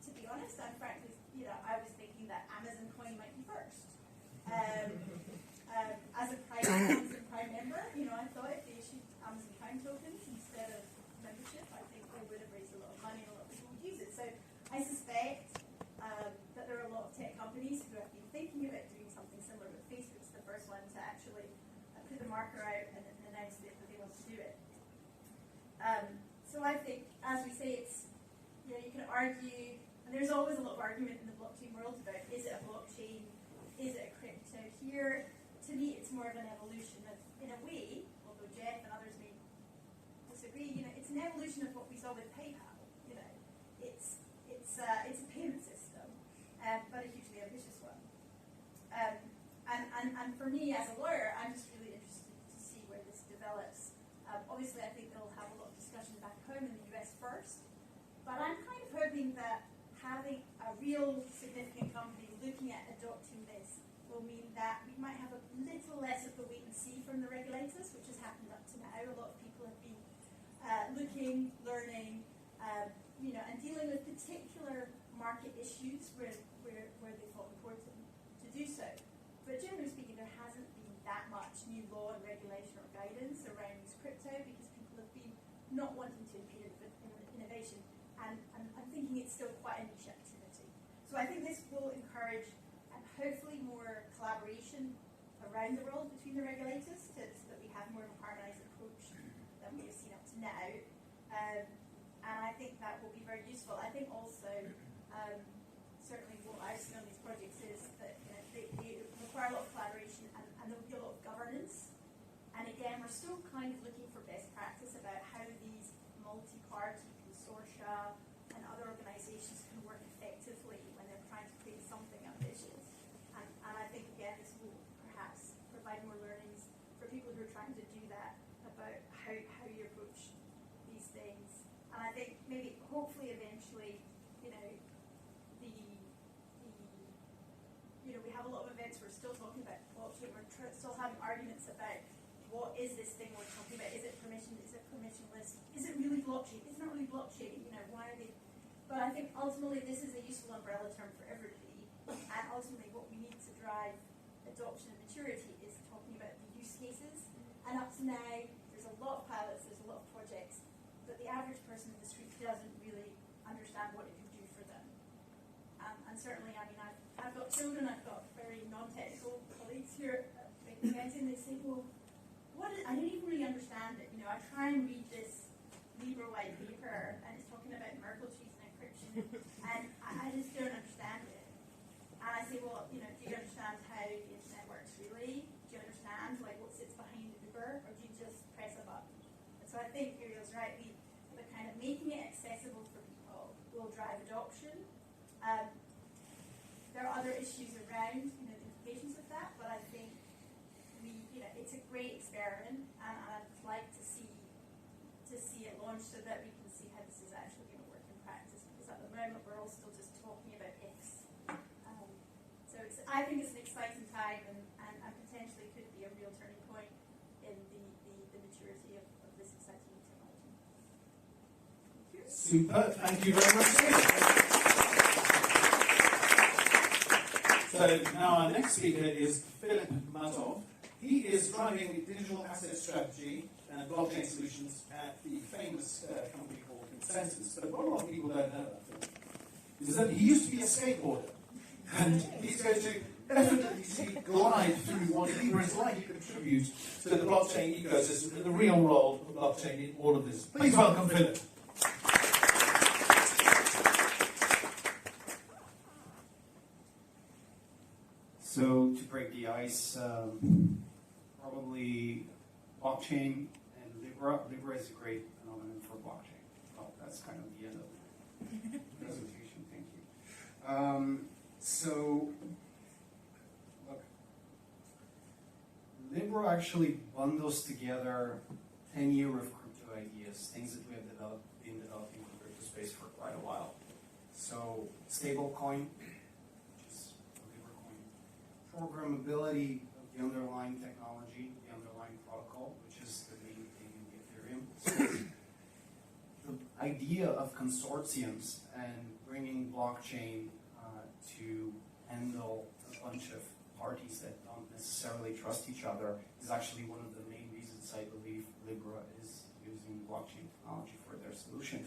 To be honest, and frankly, I was thinking that Amazon Coin might be first. As a Prime member, I thought if they issued Amazon Prime tokens instead of membership, I think they would have raised a lot of money and a lot of people would use it. So I suspect that there are a lot of tech companies who have been thinking about doing something similar, but Facebook's the first one to actually put the marker out and announce that they want to do it. So I think, as we say, it's, you can argue, and there's always a lot of argument in the blockchain world about, is it a blockchain, is it a crypto? Here, to me, it's more of an evolution of, in a way, although Jeff and others may disagree, it's an evolution of what we saw with PayPal. It's a payment system, but a hugely ambitious one. And for me, as a lawyer, I'm just really interested to see where this develops. Obviously, I think they'll have a lot of discussion back home in the US first, but I'm kind of hoping that having a real significant company looking at adopting this will mean that we might have a little less of the wait and see from the regulators, which has happened up to now. A lot of people have been looking, learning, and dealing with particular market issues where they felt important to do so. But generally speaking, there hasn't been that much new law and regulation or guidance around crypto because people have been not wanting to impede innovation, and I'm thinking it's still quite a niche activity. So I think this will encourage hopefully more collaboration around the world between the regulators so that we have more of a harmonised approach than we have seen up to now. And I think that will be very useful. I think also, certainly what I've seen on these projects is that they require a lot of collaboration and there will be a lot of governance. And again, we're still kind of looking for best practice about how these multi-party consortia and other organisations can work effectively when they're trying to create something ambitious. And I think, again, this will perhaps provide more learnings for people who are trying to do that about how you approach these things. And I think maybe, hopefully, eventually, we have a lot of events we're still talking about blockchain, we're still having arguments about what is this thing we're talking about, is it permissioned, is it permissionless, is it really blockchain, is it not really blockchain, why are they, but I think ultimately this is a useful umbrella term for everybody, and ultimately what we need to drive adoption and maturity is talking about the use cases, and up to now, there's a lot of pilots, there's a lot of projects, but the average person in the street doesn't really understand what it can do for them. And certainly, I've got children, I've got very non-technical colleagues here at Baker McKenzie, and they say, well, I don't even really understand it. I try and read this libre white paper, and it's talking about Merkle cheese and encryption, and I just don't understand it. And I say, well, do you understand how the internet works really? Do you understand what sits behind Uber, or do you just press a button? And so I think Uriel's right. The kind of making it accessible for people will drive adoption. There are other issues around, the implications of that, but I think it's a great experiment, and I'd like to see it launched so that we can see how this is actually going to work in practice. Because at the moment we're all still just talking about ifs. So I think it's an exciting time, and potentially could be a real turning point in the maturity of this exciting technology. Thank you. Super. Thank you very much. So now our next speaker is Philip Matov. He is driving digital asset strategy and blockchain solutions at the famous company called Consensus. But what a lot of people don't know about Philip is that he used to be a skateboarder. And he's going to effortlessly glide through what Libre is like to contribute to the blockchain ecosystem and the real role of blockchain in all of this. Please welcome Philip. So, to break the ice, probably blockchain and Libre. Libre is a great phenomenon for blockchain. Well, that's kind of the end of the presentation. Thank you. So, look, Libre actually bundles together 10 years of crypto ideas, things that we have been developing in the crypto space for quite a while. So, stablecoin, programmability of the underlying technology, the underlying protocol, which is the main thing in the Ethereum. So the idea of consortiums and bringing blockchain to handle a bunch of parties that don't necessarily trust each other is actually one of the main reasons I believe Libre is using blockchain technology for their solution.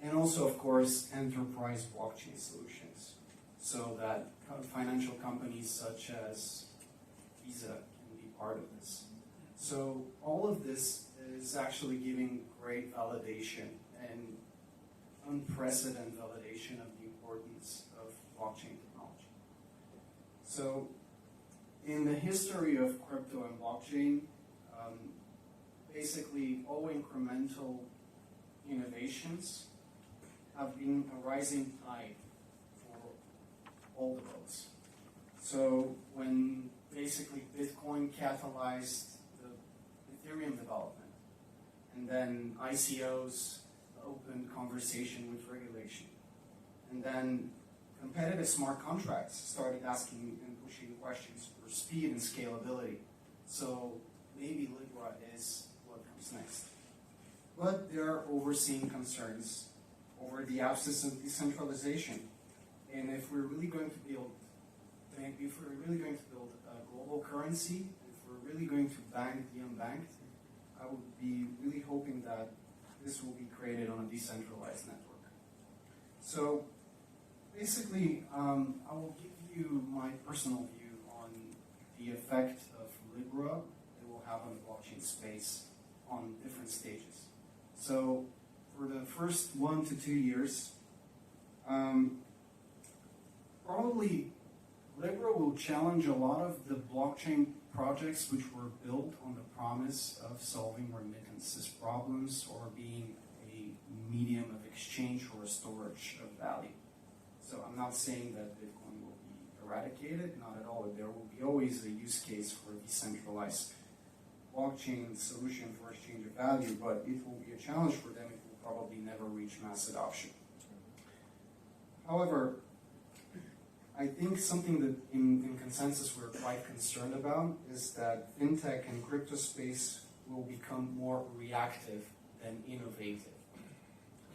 And also, of course, enterprise blockchain solutions, so that financial companies such as Visa can be part of this. So all of this is actually giving great validation and unprecedented validation of the importance of blockchain technology. So in the history of crypto and blockchain, basically all incremental innovations have been a rising tide all the boats. So when basically Bitcoin catalyzed the Ethereum development, and then ICOs opened conversation with regulation, and then competitive smart contracts started asking and pushing questions for speed and scalability. So maybe Libre is what comes next. but there are overseeing concerns over the absence of decentralization. And if we're really going to build a global currency, if we're really going to bank the unbanked, I would be really hoping that this will be created on a decentralized network. So basically, I will give you my personal view on the effect of libre it will have on the blockchain space on different stages. So for the first 1 to 2 years, probably libre will challenge a lot of the blockchain projects which were built on the promise of solving remittances problems or being a medium of exchange or storage of value. So I'm not saying that Bitcoin will be eradicated, not at all. There will be always a use case for a decentralized blockchain solution for exchange of value, but it will be a challenge for them. It will probably never reach mass adoption. However, I think something that in consensus we're quite concerned about is that fintech and crypto space will become more reactive than innovative.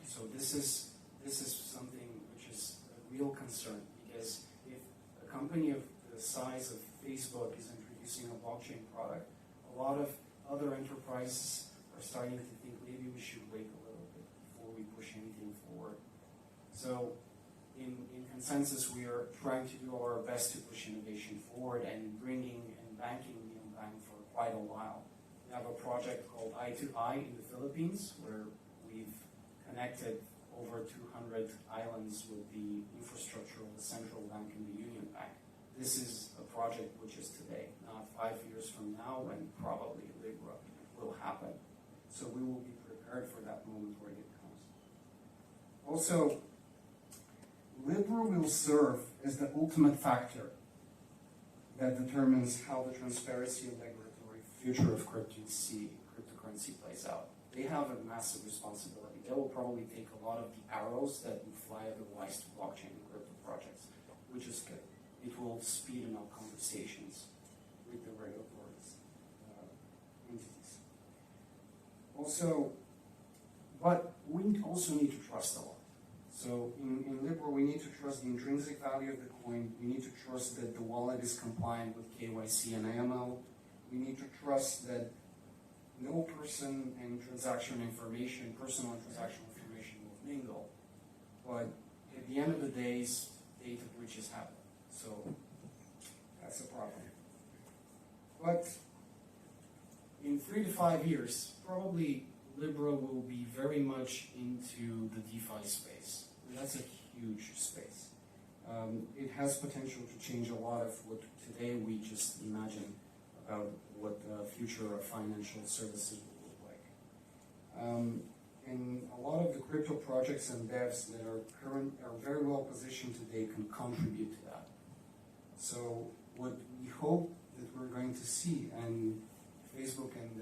So this is something which is a real concern, because if a company of the size of Facebook is introducing a blockchain product, a lot of other enterprises are starting to think maybe we should wait a little bit before we push anything forward. So in consensus, we are trying to do our best to push innovation forward and bringing and banking the unbanked for quite a while. We have a project called Eye2Eye in the Philippines, where we've connected over 200 islands with the infrastructure of the central bank and the Union Bank. This is a project which is today, not 5 years from now, when probably libre will happen. So we will be prepared for that moment when it comes. Also, libre will serve as the ultimate factor that determines how the transparency and regulatory future of cryptocurrency plays out. They have a massive responsibility. They will probably take a lot of the arrows that would fly otherwise to blockchain and crypto projects, which is good. It will speed up conversations with the regulatory entities. Also, but we also need to trust a lot. So in libre, we need to trust the intrinsic value of the coin. We need to trust that the wallet is compliant with KYC and AML. We need to trust that no person and personal and transactional information will mingle. But at the end of the day, data breaches happen. So that's a problem. But in 3 to 5 years, probably libre will be very much into the DeFi space. And that's a huge space. It has potential to change a lot of what today we just imagine about what the future of financial services will look like. And a lot of the crypto projects and devs that are very well positioned today can contribute to that. So what we hope that we're going to see, and Facebook in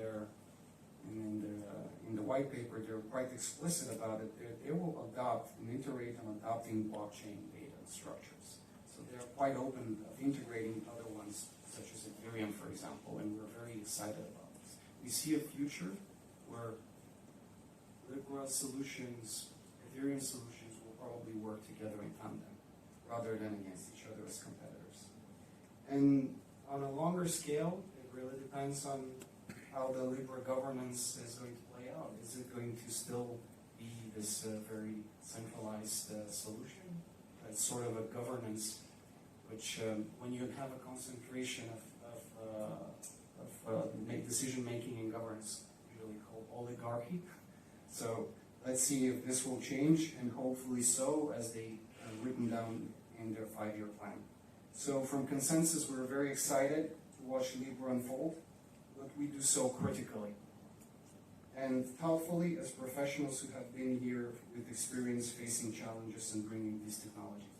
the white paper, they're quite explicit about it. They will adopt and iterate on adopting blockchain data structures. So they're quite open of integrating other ones, such as Ethereum, for example, and we're very excited about this. We see a future where libre solutions, Ethereum solutions will probably work together in tandem, rather than against each other as competitors. And on a longer scale, it really depends on how the libre governance is going to play out. Is it going to still be this very centralized solution? It's sort of a governance which, when you have a concentration of decision-making and governance, usually called oligarchy. So let's see if this will change, and hopefully so, as they have written down in their 5-year plan. So from consensus, we're very excited to watch libre unfold, but we do so critically and thoughtfully as professionals who have been here with experience facing challenges and bringing these technologies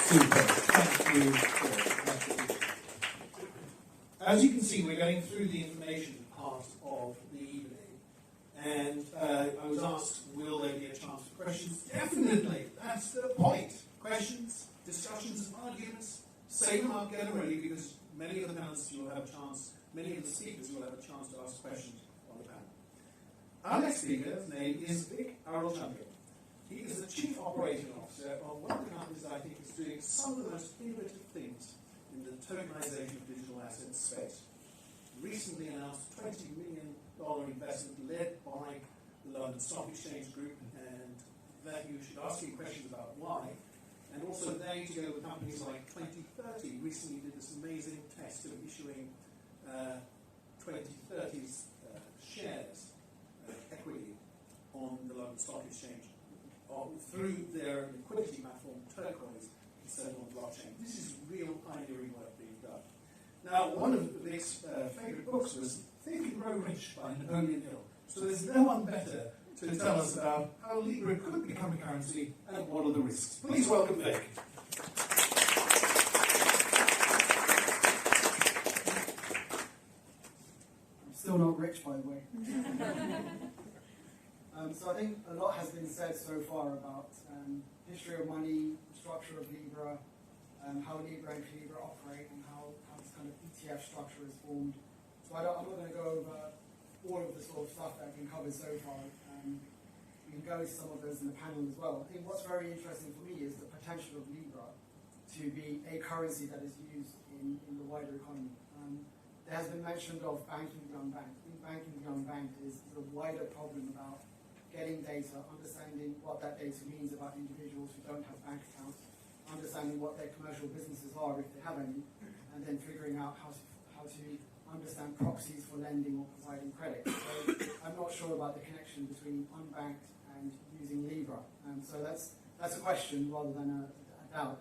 to the people. As you can see, we're going through the information part of the evening, and I was asked, will there be a chance for questions? Definitely, that's the point. Questions, discussions, arguments, say them up, get them ready, because many of the panelists will have a chance, many of the speakers will have a chance to ask questions on the panel. Our next speaker's name is Vic Arulchandra. He is the Chief Operating Officer of one of the companies that I think is doing some of the most innovative things in the tokenization of digital assets space. Recently announced $20 million investment led by the London Stock Exchange Group, and that you should ask him questions about why. And also they, together with companies like 2030, recently did this amazing test of issuing 2030's shares, equity, on the London Stock Exchange through their liquidity platform, Turquoise, instead of on blockchain. This is real pioneering work being done. Now, one of Vic's favourite books was Think and Grow Rich by Napoleon Hill. So there's no one better to tell us about how Libre could become a currency and what are the risks. Please welcome Vic. I'm still not rich, by the way. So I think a lot has been said so far about history of money, structure of Libra, how Libra and Libra operate, and how this kind of ETF structure is formed. So I'm not going to go over all of the sort of stuff that has been covered so far. We can go into some of those in the panel as well. I think what's very interesting for me is the potential of Libra to be a currency that is used in the wider economy. There has been mention of banking the unbanked. I think banking the unbanked is a wider problem about getting data, understanding what that data means about individuals who don't have bank accounts, understanding what their commercial businesses are if they have any, and then figuring out how to understand proxies for lending or providing credit. So I'm not sure about the connection between unbanked and using Libra. So that's a question rather than a doubt.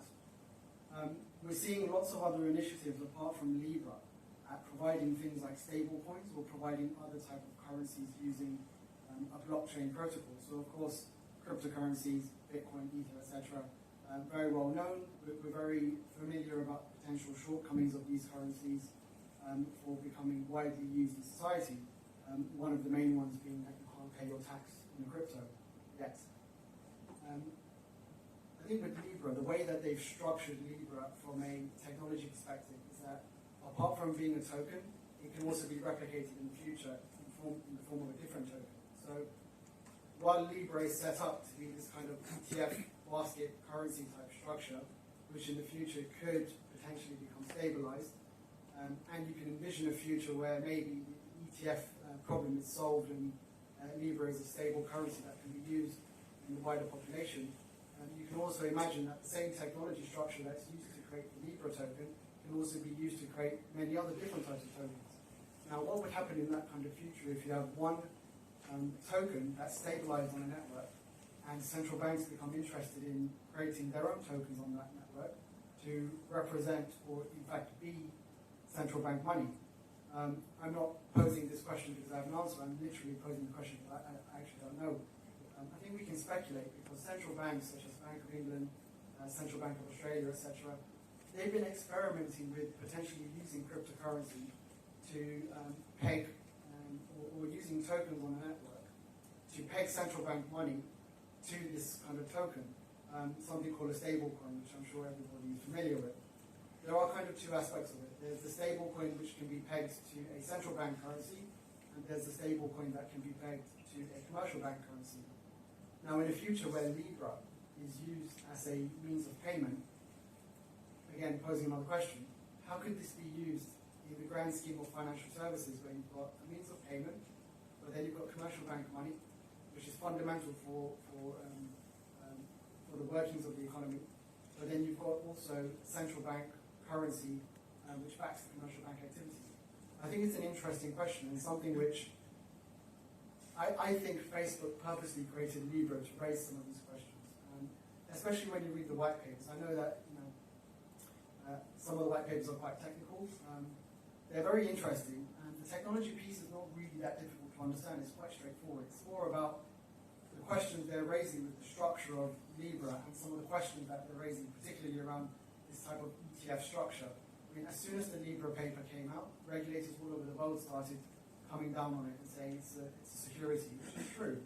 We're seeing lots of other initiatives apart from Libra at providing things like stable coins or providing other type of currencies using a blockchain protocol. So of course, cryptocurrencies, Bitcoin, Ether, etc., very well known. We're very familiar about the potential shortcomings of these currencies for becoming widely used in society. One of the main ones being that you can't pay your tax in crypto yet. I think with Libra, the way that they've structured Libra from a technology perspective is that apart from being a token, it can also be replicated in the future in the form of a different token. So while Libra is set up to be this kind of ETF basket currency type structure, which in the future could potentially become stabilized, and you can envision a future where maybe the ETF problem is solved and Libra is a stable currency that can be used in the wider population. You can also imagine that the same technology structure that's used to create the Libra token can also be used to create many other different types of tokens. Now, what would happen in that kind of future if you have one token that's stabilized on a network and central banks become interested in creating their own tokens on that network to represent or in fact be central bank money? I'm not posing this question because I have an answer. I'm literally posing the question because I actually don't know. I think we can speculate because central banks such as Bank of England, Central Bank of Australia, etc., they've been experimenting with potentially using cryptocurrency to peg or using tokens on a network to peg central bank money to this kind of token, something called a stable coin, which I'm sure everybody is familiar with. There are kind of two aspects of it. There's the stable coin which can be pegged to a central bank currency, and there's the stable coin that can be pegged to a commercial bank currency. Now in a future where Libra is used as a means of payment, again posing another question, how could this be used in the grand scheme of financial services where you've got a means of payment, but then you've got commercial bank money, which is fundamental for the workings of the economy, but then you've got also central bank currency which backs the commercial bank activity. I think it's an interesting question and something which I think Facebook purposely created Libra to raise some of these questions, especially when you read the white papers. I know that some of the white papers are quite technical. They're very interesting, and the technology piece is not really that difficult to understand. It's quite straightforward. It's more about the questions they're raising with the structure of Libra and some of the questions that they're raising, particularly around this type of ETF structure. I mean, as soon as the Libra paper came out, regulators all over the world started coming down on it and saying it's a security, which is true.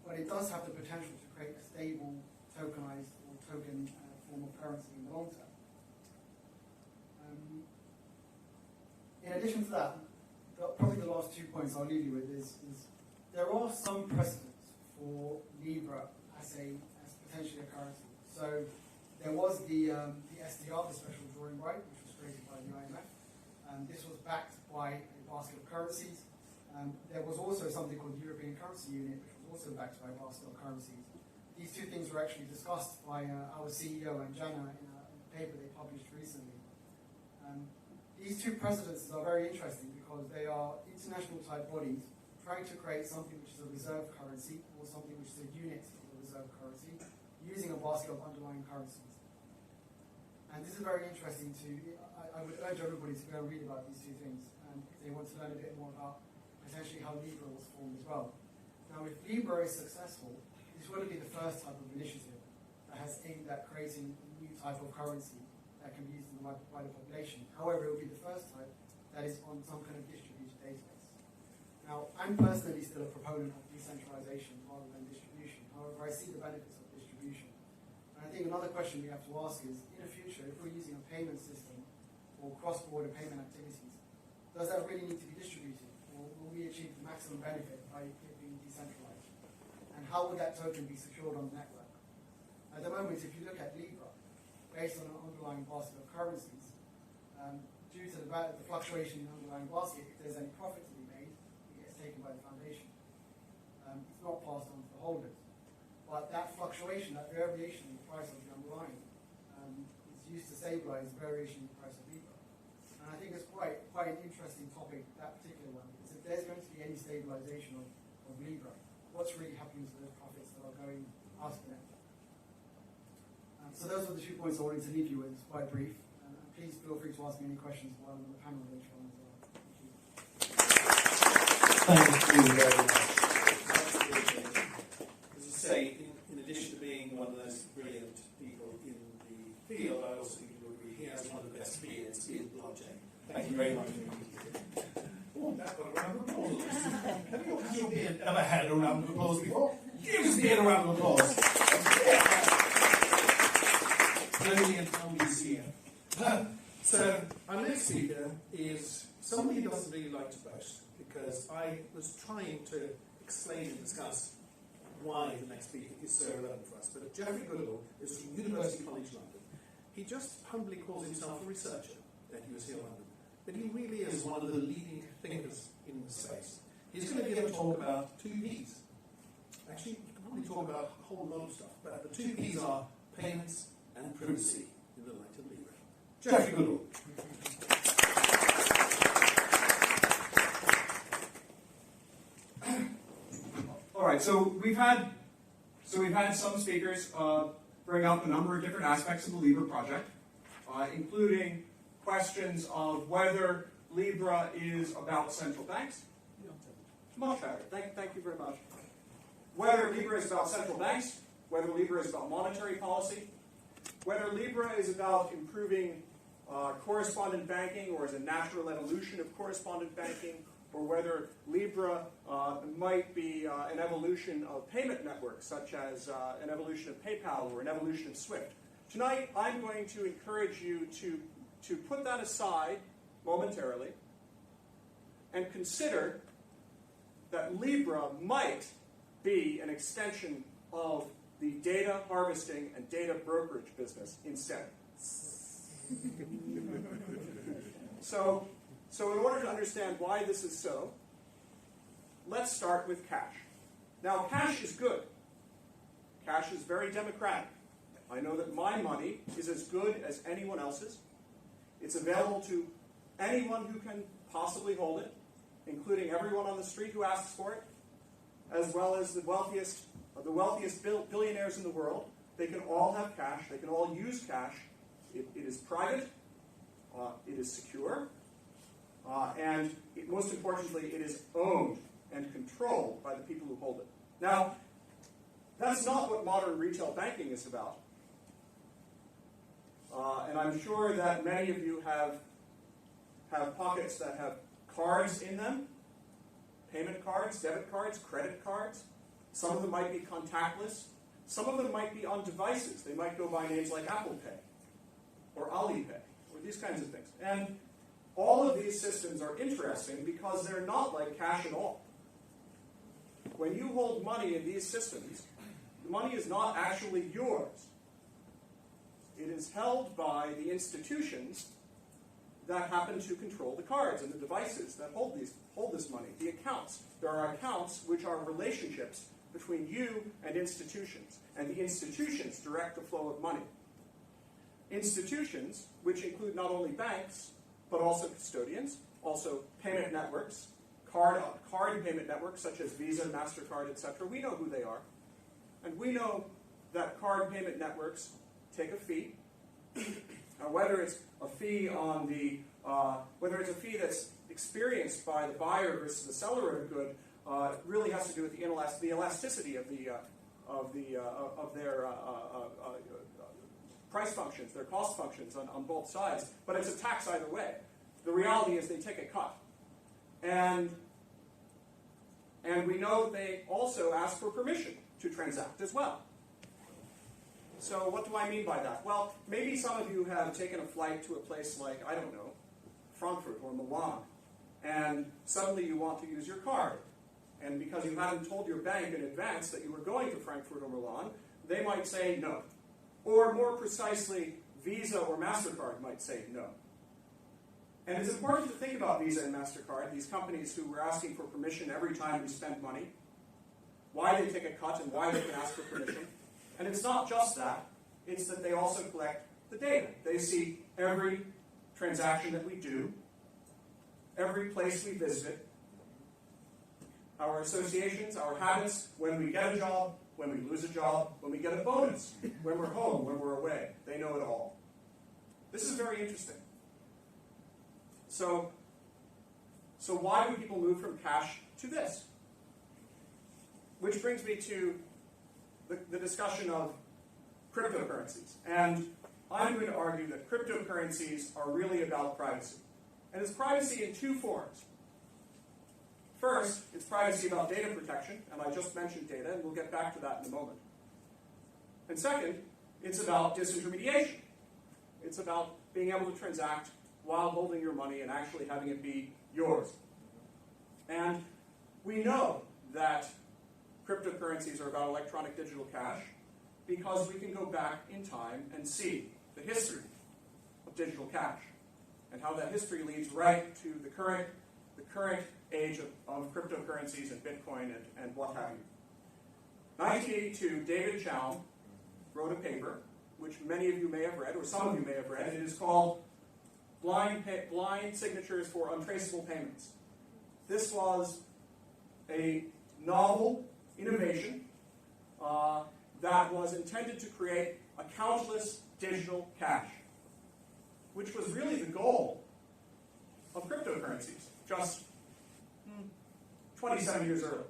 But it does have the potential to create a stable, tokenized or token form of currency in the long term. in addition to that, probably the last 2 points I'll leave you with is there are some precedents for Libra as potentially a currency. So there was the SDR, the Special Drawing Right, which was created by the IMF. This was backed by a basket of currencies. There was also something called the European Currency Unit, which was also backed by a basket of currencies. These two things were actually discussed by our CEO and Jana in a paper they published recently. These two precedences are very interesting because they are international type bodies trying to create something which is a reserve currency or something which is a unit of the reserve currency using a basket of underlying currencies. And this is very interesting I would urge everybody to go and read about these two things if they want to learn a bit more about potentially how Libra was formed as well. Now, if Libra is successful, this wouldn't be the first type of initiative that has aimed at creating a new type of currency that can be used in the wider population. However, it will be the first type that is on some kind of distributed database. Now, I'm personally still a proponent of decentralization rather than distribution. However, I see the benefits of distribution. And I think another question we have to ask is, in the future, if we're using a payment system or cross-border payment activities, does that really need to be distributed? Or will we achieve the maximum benefit by it being decentralized? And how would that token be secured on the network? At the moment, if you look at Libra, based on an underlying basket of currencies, due to the fluctuation in the underlying basket, if there's any profit to be made, it gets taken by the foundation. It's not passed on to the holders. But that fluctuation, that variation in the price of the underlying, is used to stabilize the variation in the price of Libra. And I think it's quite an interesting topic, that particular one, because if there's going to be any stabilization of Libra, what's really happening to those profits that are going out of the network? So those are the 2 points I wanted to leave you with. It's quite brief. Please feel free to ask me any questions while I'm on the panel later on as well. Thank you very much. As I say, in addition to being one of those brilliant people in the field, I also think you will agree he has one of the best beards in blockchain. Thank you very much. Oh, that got a round of applause. Has your beard ever had a round of applause before? Give his beard a round of applause. Brilliant LBCF. So, our next speaker is somebody who doesn't really like to boast, because I was trying to explain and discuss why the next speaker is so relevant for us. But Geoffrey Goodall is from University College London. He just humbly calls himself a researcher at UC London, but he really is one of the leading thinkers in the space. He's going to give a talk about 2 Ps. Actually, you can probably talk about a whole lot of stuff, but the 2 Ps are payments and privacy in the light of Libra. Geoffrey Goodall. All right, so we've had some speakers bring up a number of different aspects of the Libra project, including questions of whether Libra is about central banks. Much better. Thank you very much. Whether Libra is about central banks, whether Libra is about monetary policy, whether Libra is about improving correspondent banking or is a natural evolution of correspondent banking, or whether Libra might be an evolution of payment networks, such as an evolution of PayPal or an evolution of SWIFT. Tonight, I'm going to encourage you to put that aside momentarily and consider that Libra might be an extension of the data harvesting and data brokerage business instead. So in order to understand why this is so, let's start with cash. Now, cash is good. Cash is very democratic. I know that my money is as good as anyone else's. It's available to anyone who can possibly hold it, including everyone on the street who asks for it, as well as the wealthiest billionaires in the world. They can all have cash. They can all use cash. It is private. It is secure. And most importantly, it is owned and controlled by the people who hold it. Now, that's not what modern retail banking is about. And I'm sure that many of you have pockets that have cards in them, payment cards, debit cards, credit cards. Some of them might be contactless. Some of them might be on devices. They might go by names like Apple Pay or Alipay or these kinds of things. And all of these systems are interesting because they're not like cash at all. When you hold money in these systems, the money is not actually yours. It is held by the institutions that happen to control the cards and the devices that hold this money, the accounts. There are accounts which are relationships between you and institutions, and the institutions direct the flow of money. Institutions, which include not only banks, but also custodians, also payment networks, card payment networks such as Visa, MasterCard, etc. We know who they are. And we know that card payment networks take a fee. Now, whether it's a fee on the, whether it's a fee that's experienced by the buyer versus the seller of a good, really has to do with the elasticity of their price functions, their cost functions on both sides. But it's a tax either way. The reality is they take a cut. And we know they also ask for permission to transact as well. So what do I mean by that? Well, maybe some of you have taken a flight to a place like, I don't know, Frankfurt or Milan, and suddenly you want to use your card. And because you hadn't told your bank in advance that you were going to Frankfurt or Milan, they might say no. Or more precisely, Visa or MasterCard might say no. And it's important to think about Visa and MasterCard, these companies who were asking for permission every time we spend money, why they take a cut and why they can ask for permission. And it's not just that, it's that they also collect the data. They see every transaction that we do, every place we visit, our associations, our habits, when we get a job, when we lose a job, when we get a bonus, when we're home, when we're away. They know it all. This is very interesting. So why do people move from cash to this? Which brings me to the discussion of cryptocurrencies. And I'm going to argue that cryptocurrencies are really about privacy. And it's privacy in two forms. First, it's privacy about data protection, and I just mentioned data, and we'll get back to that in a moment. And second, it's about disintermediation. It's about being able to transact while holding your money and actually having it be yours. And we know that cryptocurrencies are about electronic digital cash because we can go back in time and see the history of digital cash and how that history leads right to the current age of cryptocurrencies and Bitcoin and what have you. 1982, David Chaum wrote a paper, which many of you may have read, or some of you may have read. It is called Blind Signatures for Untraceable Payments. This was a novel innovation that was intended to create a countless digital cash, which was really the goal of cryptocurrencies just 27 years earlier.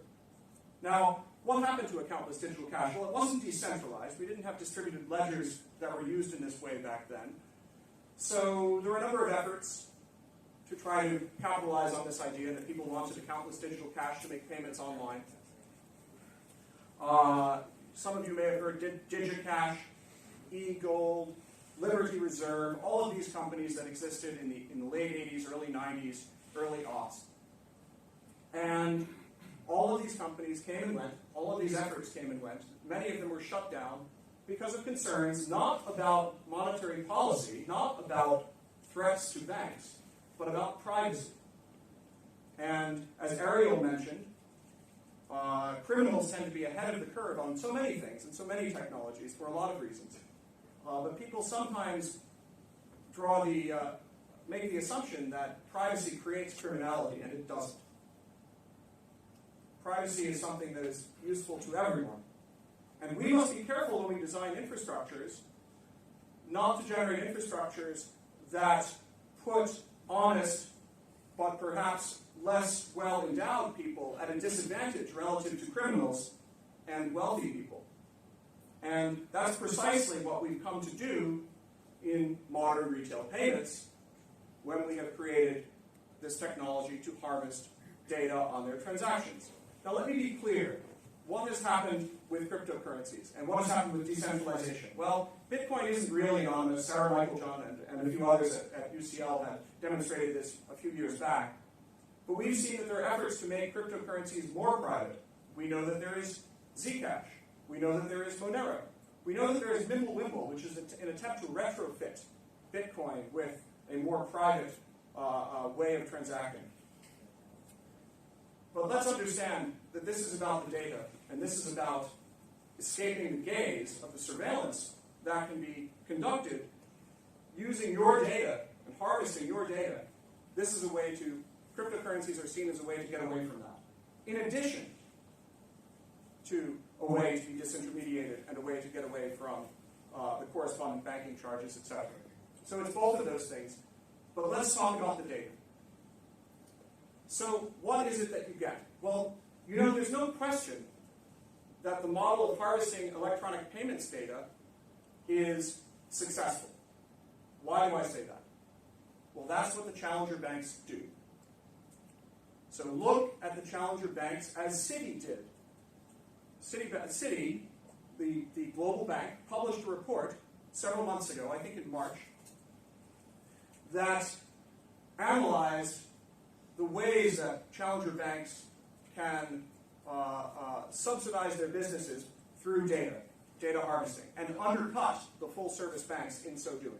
Now, what happened to accountless digital cash? Well, it wasn't decentralized. We didn't have distributed ledgers that were used in this way back then. So there were a number of efforts to try to capitalize on this idea that people wanted accountless digital cash to make payments online. Some of you may have heard DigiCash, eGold, Liberty Reserve, all of these companies that existed in the late 80s, early 90s, early aughts. And all of these companies came and went, all of these efforts came and went. Many of them were shut down because of concerns not about monetary policy, not about threats to banks, but about privacy. And as Ariel mentioned, criminals tend to be ahead of the curve on so many things and so many technologies for a lot of reasons. But people sometimes make the assumption that privacy creates criminality, and it doesn't. Privacy is something that is useful to everyone. And we must be careful when we design infrastructures not to generate infrastructures that put honest but perhaps less well-endowed people at a disadvantage relative to criminals and wealthy people. And that's precisely what we've come to do in modern retail payments when we have created this technology to harvest data on their transactions. Now let me be clear. what has happened with cryptocurrencies and what has happened with decentralization? Well, Bitcoin isn't really anonymous. Sarah Michael-John and a few others at UCL have demonstrated this a few years back. But we've seen that there are efforts to make cryptocurrencies more private. We know that there is Zcash. We know that there is Monero. We know that there is Mimblewimble, which is an attempt to retrofit Bitcoin with a more private way of transacting. But let's understand that this is about the data, and this is about escaping the gaze of the surveillance that can be conducted using your data and harvesting your data. This is a way to, cryptocurrencies are seen as a way to get away from that. In addition to a way to be disintermediated and a way to get away from the correspondent banking charges, etc. So it's both of those things. But let's talk about the data. So what is it that you get? Well, you know, there's no question that the model of harvesting electronic payments data is successful. Why do I say that? Well, that's what the challenger banks do. So look at the challenger banks as Citi did. Citi, the global bank, published a report several months ago, I think in March, that analyzed the ways that challenger banks can subsidize their businesses through data harvesting, and undercut the full-service banks in so doing.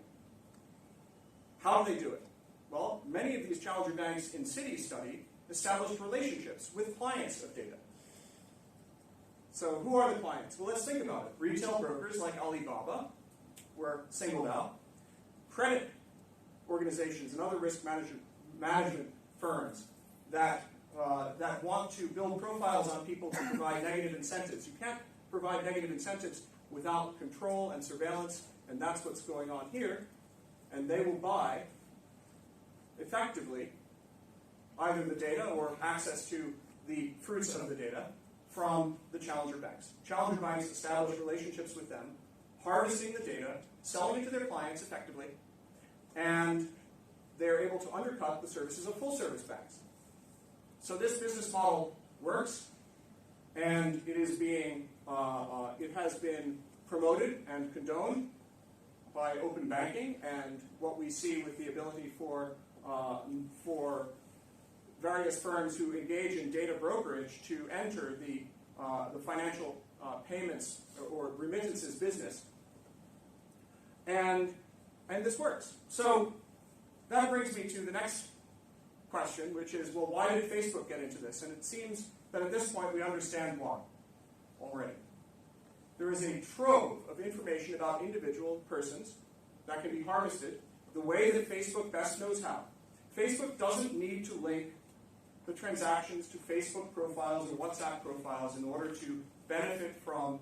How do they do it? Well, many of these challenger banks in Citi's study established relationships with clients of data. So who are the clients? Well, let's think about it. Retail brokers like Alibaba were singled out. Credit organizations and other risk management firms that want to build profiles on people to provide negative incentives. You can't provide negative incentives without control and surveillance, and that's what's going on here. And they will buy, effectively, either the data or access to the fruits of the data from the challenger banks. Challenger banks establish relationships with them, harvesting the data, selling it to their clients effectively, and they're able to undercut the services of full-service banks. So this business model works, and it is being, it has been promoted and condoned by open banking, and what we see with the ability for various firms who engage in data brokerage to enter the financial payments or remittances business, and this works. So that brings me to the next question, which is, well, why did Facebook get into this? And it seems that at this point we understand why already. There is a trove of information about individual persons that can be harvested the way that Facebook best knows how. Facebook doesn't need to link the transactions to Facebook profiles or WhatsApp profiles in order to benefit from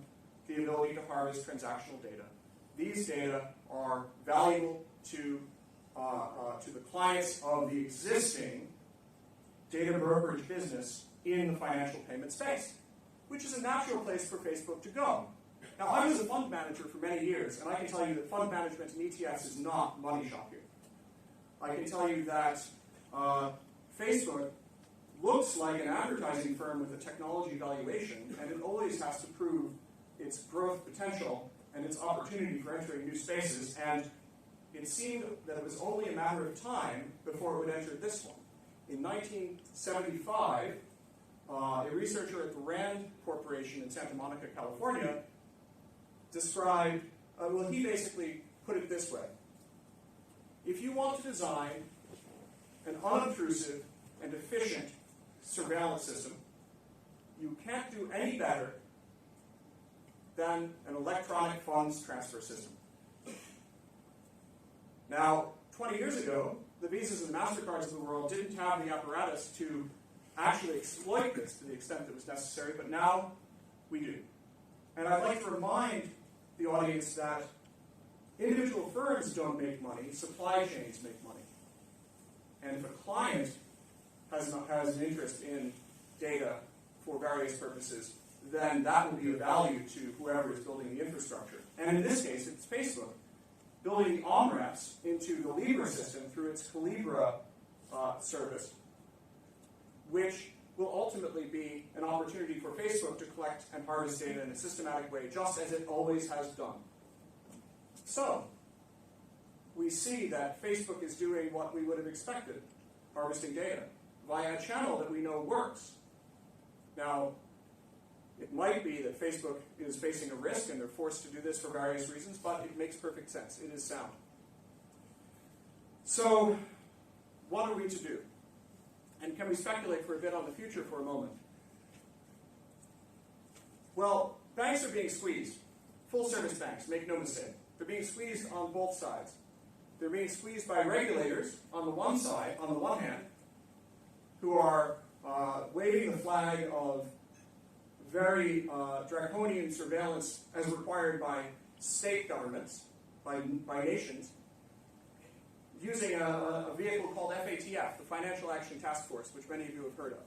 the ability to harvest transactional data. These data are valuable to the clients of the existing data brokerage business in the financial payment space, which is a natural place for Facebook to go. Now, I was a fund manager for many years, and I can tell you that fund management in ETFs is not money shopping. I can tell you that Facebook looks like an advertising firm with a technology valuation, and it always has to prove its growth potential and its opportunity for entering new spaces, and it seemed that it was only a matter of time before it would enter this one. In 1975, a researcher at the Rand Corporation in Santa Monica, California, described, well, he basically put it this way. If you want to design an unobtrusive and efficient surveillance system, you can't do any better than an electronic funds transfer system. Now, 20 years ago, the Visas and MasterCards of the world didn't have the apparatus to actually exploit this to the extent that was necessary, but now we do. And I'd like to remind the audience that individual firms don't make money, supply chains make money. And if a client has an interest in data for various purposes, then that will be of value to whoever is building the infrastructure. And in this case, it's Facebook, building the on-ramps into the Libre system through its Calibra service, which will ultimately be an opportunity for Facebook to collect and harvest data in a systematic way, just as it always has done. So, we see that Facebook is doing what we would have expected, harvesting data, via a channel that we know works. Now, it might be that Facebook is facing a risk and they're forced to do this for various reasons, but it makes perfect sense. It is sound. So, what are we to do? And can we speculate for a bit on the future for a moment? Well, banks are being squeezed. Full-service banks, make no mistake. They're being squeezed on both sides. They're being squeezed by regulators on the one side, on the one hand, who are waving the flag of very draconian surveillance as required by state governments, by nations, using a vehicle called FATF, the Financial Action Task Force, which many of you have heard of,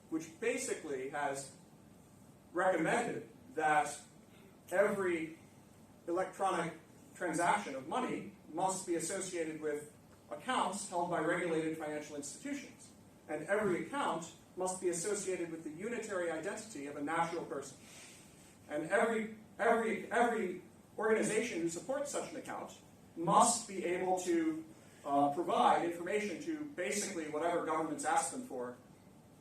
which basically has recommended that every electronic transaction of money must be associated with accounts held by regulated financial institutions. And every account must be associated with the unitary identity of a natural person. And every organization who supports such an account must be able to provide information to basically whatever governments ask them for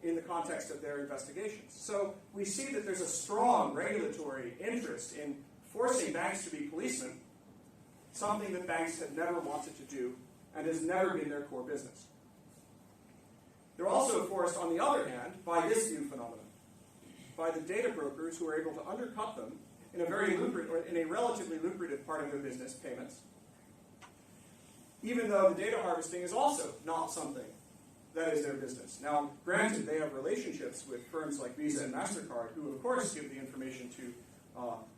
in the context of their investigations. So we see that there's a strong regulatory interest in forcing banks to be policemen, something that banks have never wanted to do and has never been their core business. They're also forced, on the other hand, by this new phenomenon, by the data brokers who are able to undercut them in a relatively lucrative part of their business, payments, even though the data harvesting is also not something that is their business. Now, granted, they have relationships with firms like Visa and MasterCard, who of course give the information to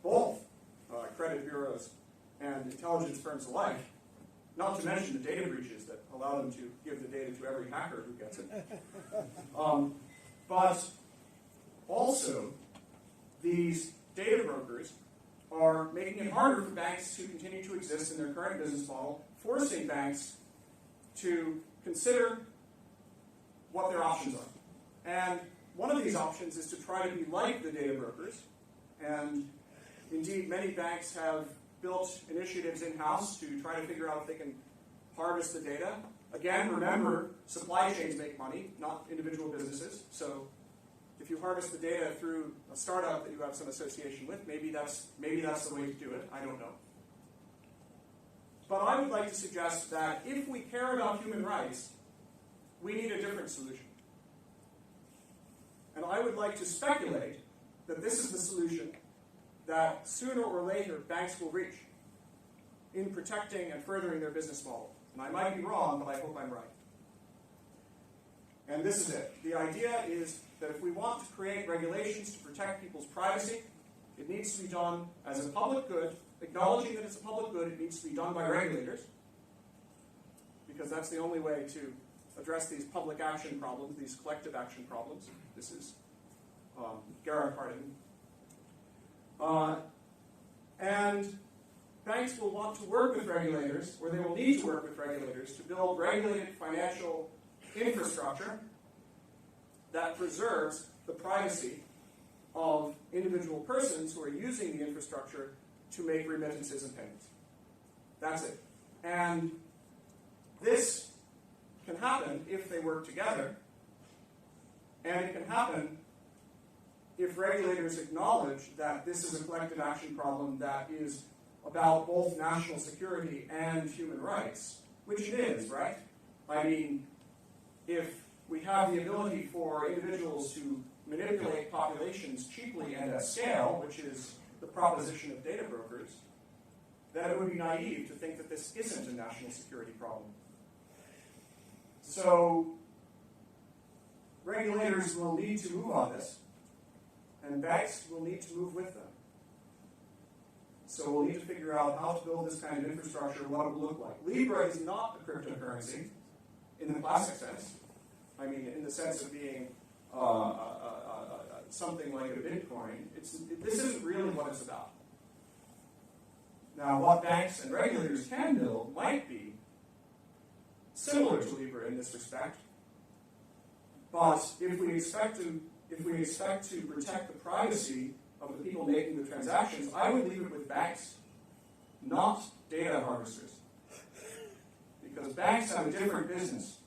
both credit bureaus and intelligence firms alike, not to mention the data breaches that allow them to give the data to every hacker who gets it. But also, these data brokers are making it harder for banks to continue to exist in their current business model, forcing banks to consider what their options are. And one of these options is to try to be like the data brokers, and indeed many banks have built initiatives in-house to try to figure out if they can harvest the data. Again, remember, supply chains make money, not individual businesses. So if you harvest the data through a startup that you have some association with, maybe that's the way to do it. I don't know. But I would like to suggest that if we care about human rights, we need a different solution. And I would like to speculate that this is the solution that sooner or later banks will reach in protecting and furthering their business model. And I might be wrong, but I hope I'm right. And this is it. The idea is that if we want to create regulations to protect people's privacy, it needs to be done as a public good, acknowledging that it's a public good. It needs to be done by regulators, because that's the only way to address these public action problems, these collective action problems. This is Garrett Harding. And banks will want to work with regulators, or they will need to work with regulators, to build regulated financial infrastructure that preserves the privacy of individual persons who are using the infrastructure to make remittances and payments. That's it. And this can happen if they work together, and it can happen if regulators acknowledge that this is a collective action problem that is about both national security and human rights, which it is, right? I mean, if we have the ability for individuals to manipulate populations cheaply and at scale, which is the proposition of data brokers, then it would be naive to think that this isn't a national security problem. So, regulators will need to move on this, and banks will need to move with them. So we'll need to figure out how to build this kind of infrastructure, what it will look like. Libre is not a cryptocurrency in the classic sense. I mean, in the sense of being something like a Bitcoin. This isn't really what it's about. Now, what banks and regulators can build might be similar to Libre in this respect, But if we expect to protect the privacy of the people making the transactions, I would leave it with banks, not data harvesters. Because banks have a different business.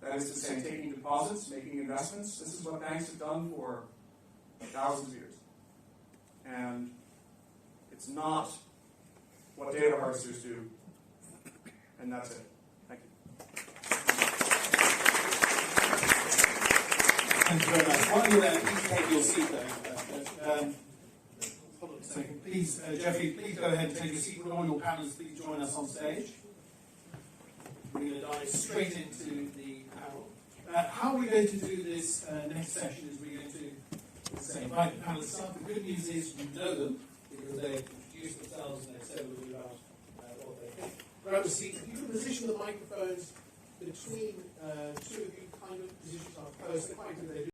That is to say, taking deposits, making investments. This is what banks have done for thousands of years. And it's not what data harvesters do. And that's it. Thank you. Thank you very much. While you're there, please take your seat there. Hold on a second. Please, Jeffrey, please go ahead and take your seat. All your panelists, please join us on stage. We're going to dive straight into the panel. How are we going to do this next session is we're going to say, invite the panelists up. The good news is you know them because they've introduced themselves and they've said a little bit about what they think. Grab a seat. You can position the microphones between two of you, kind of positions are close. They're quite good.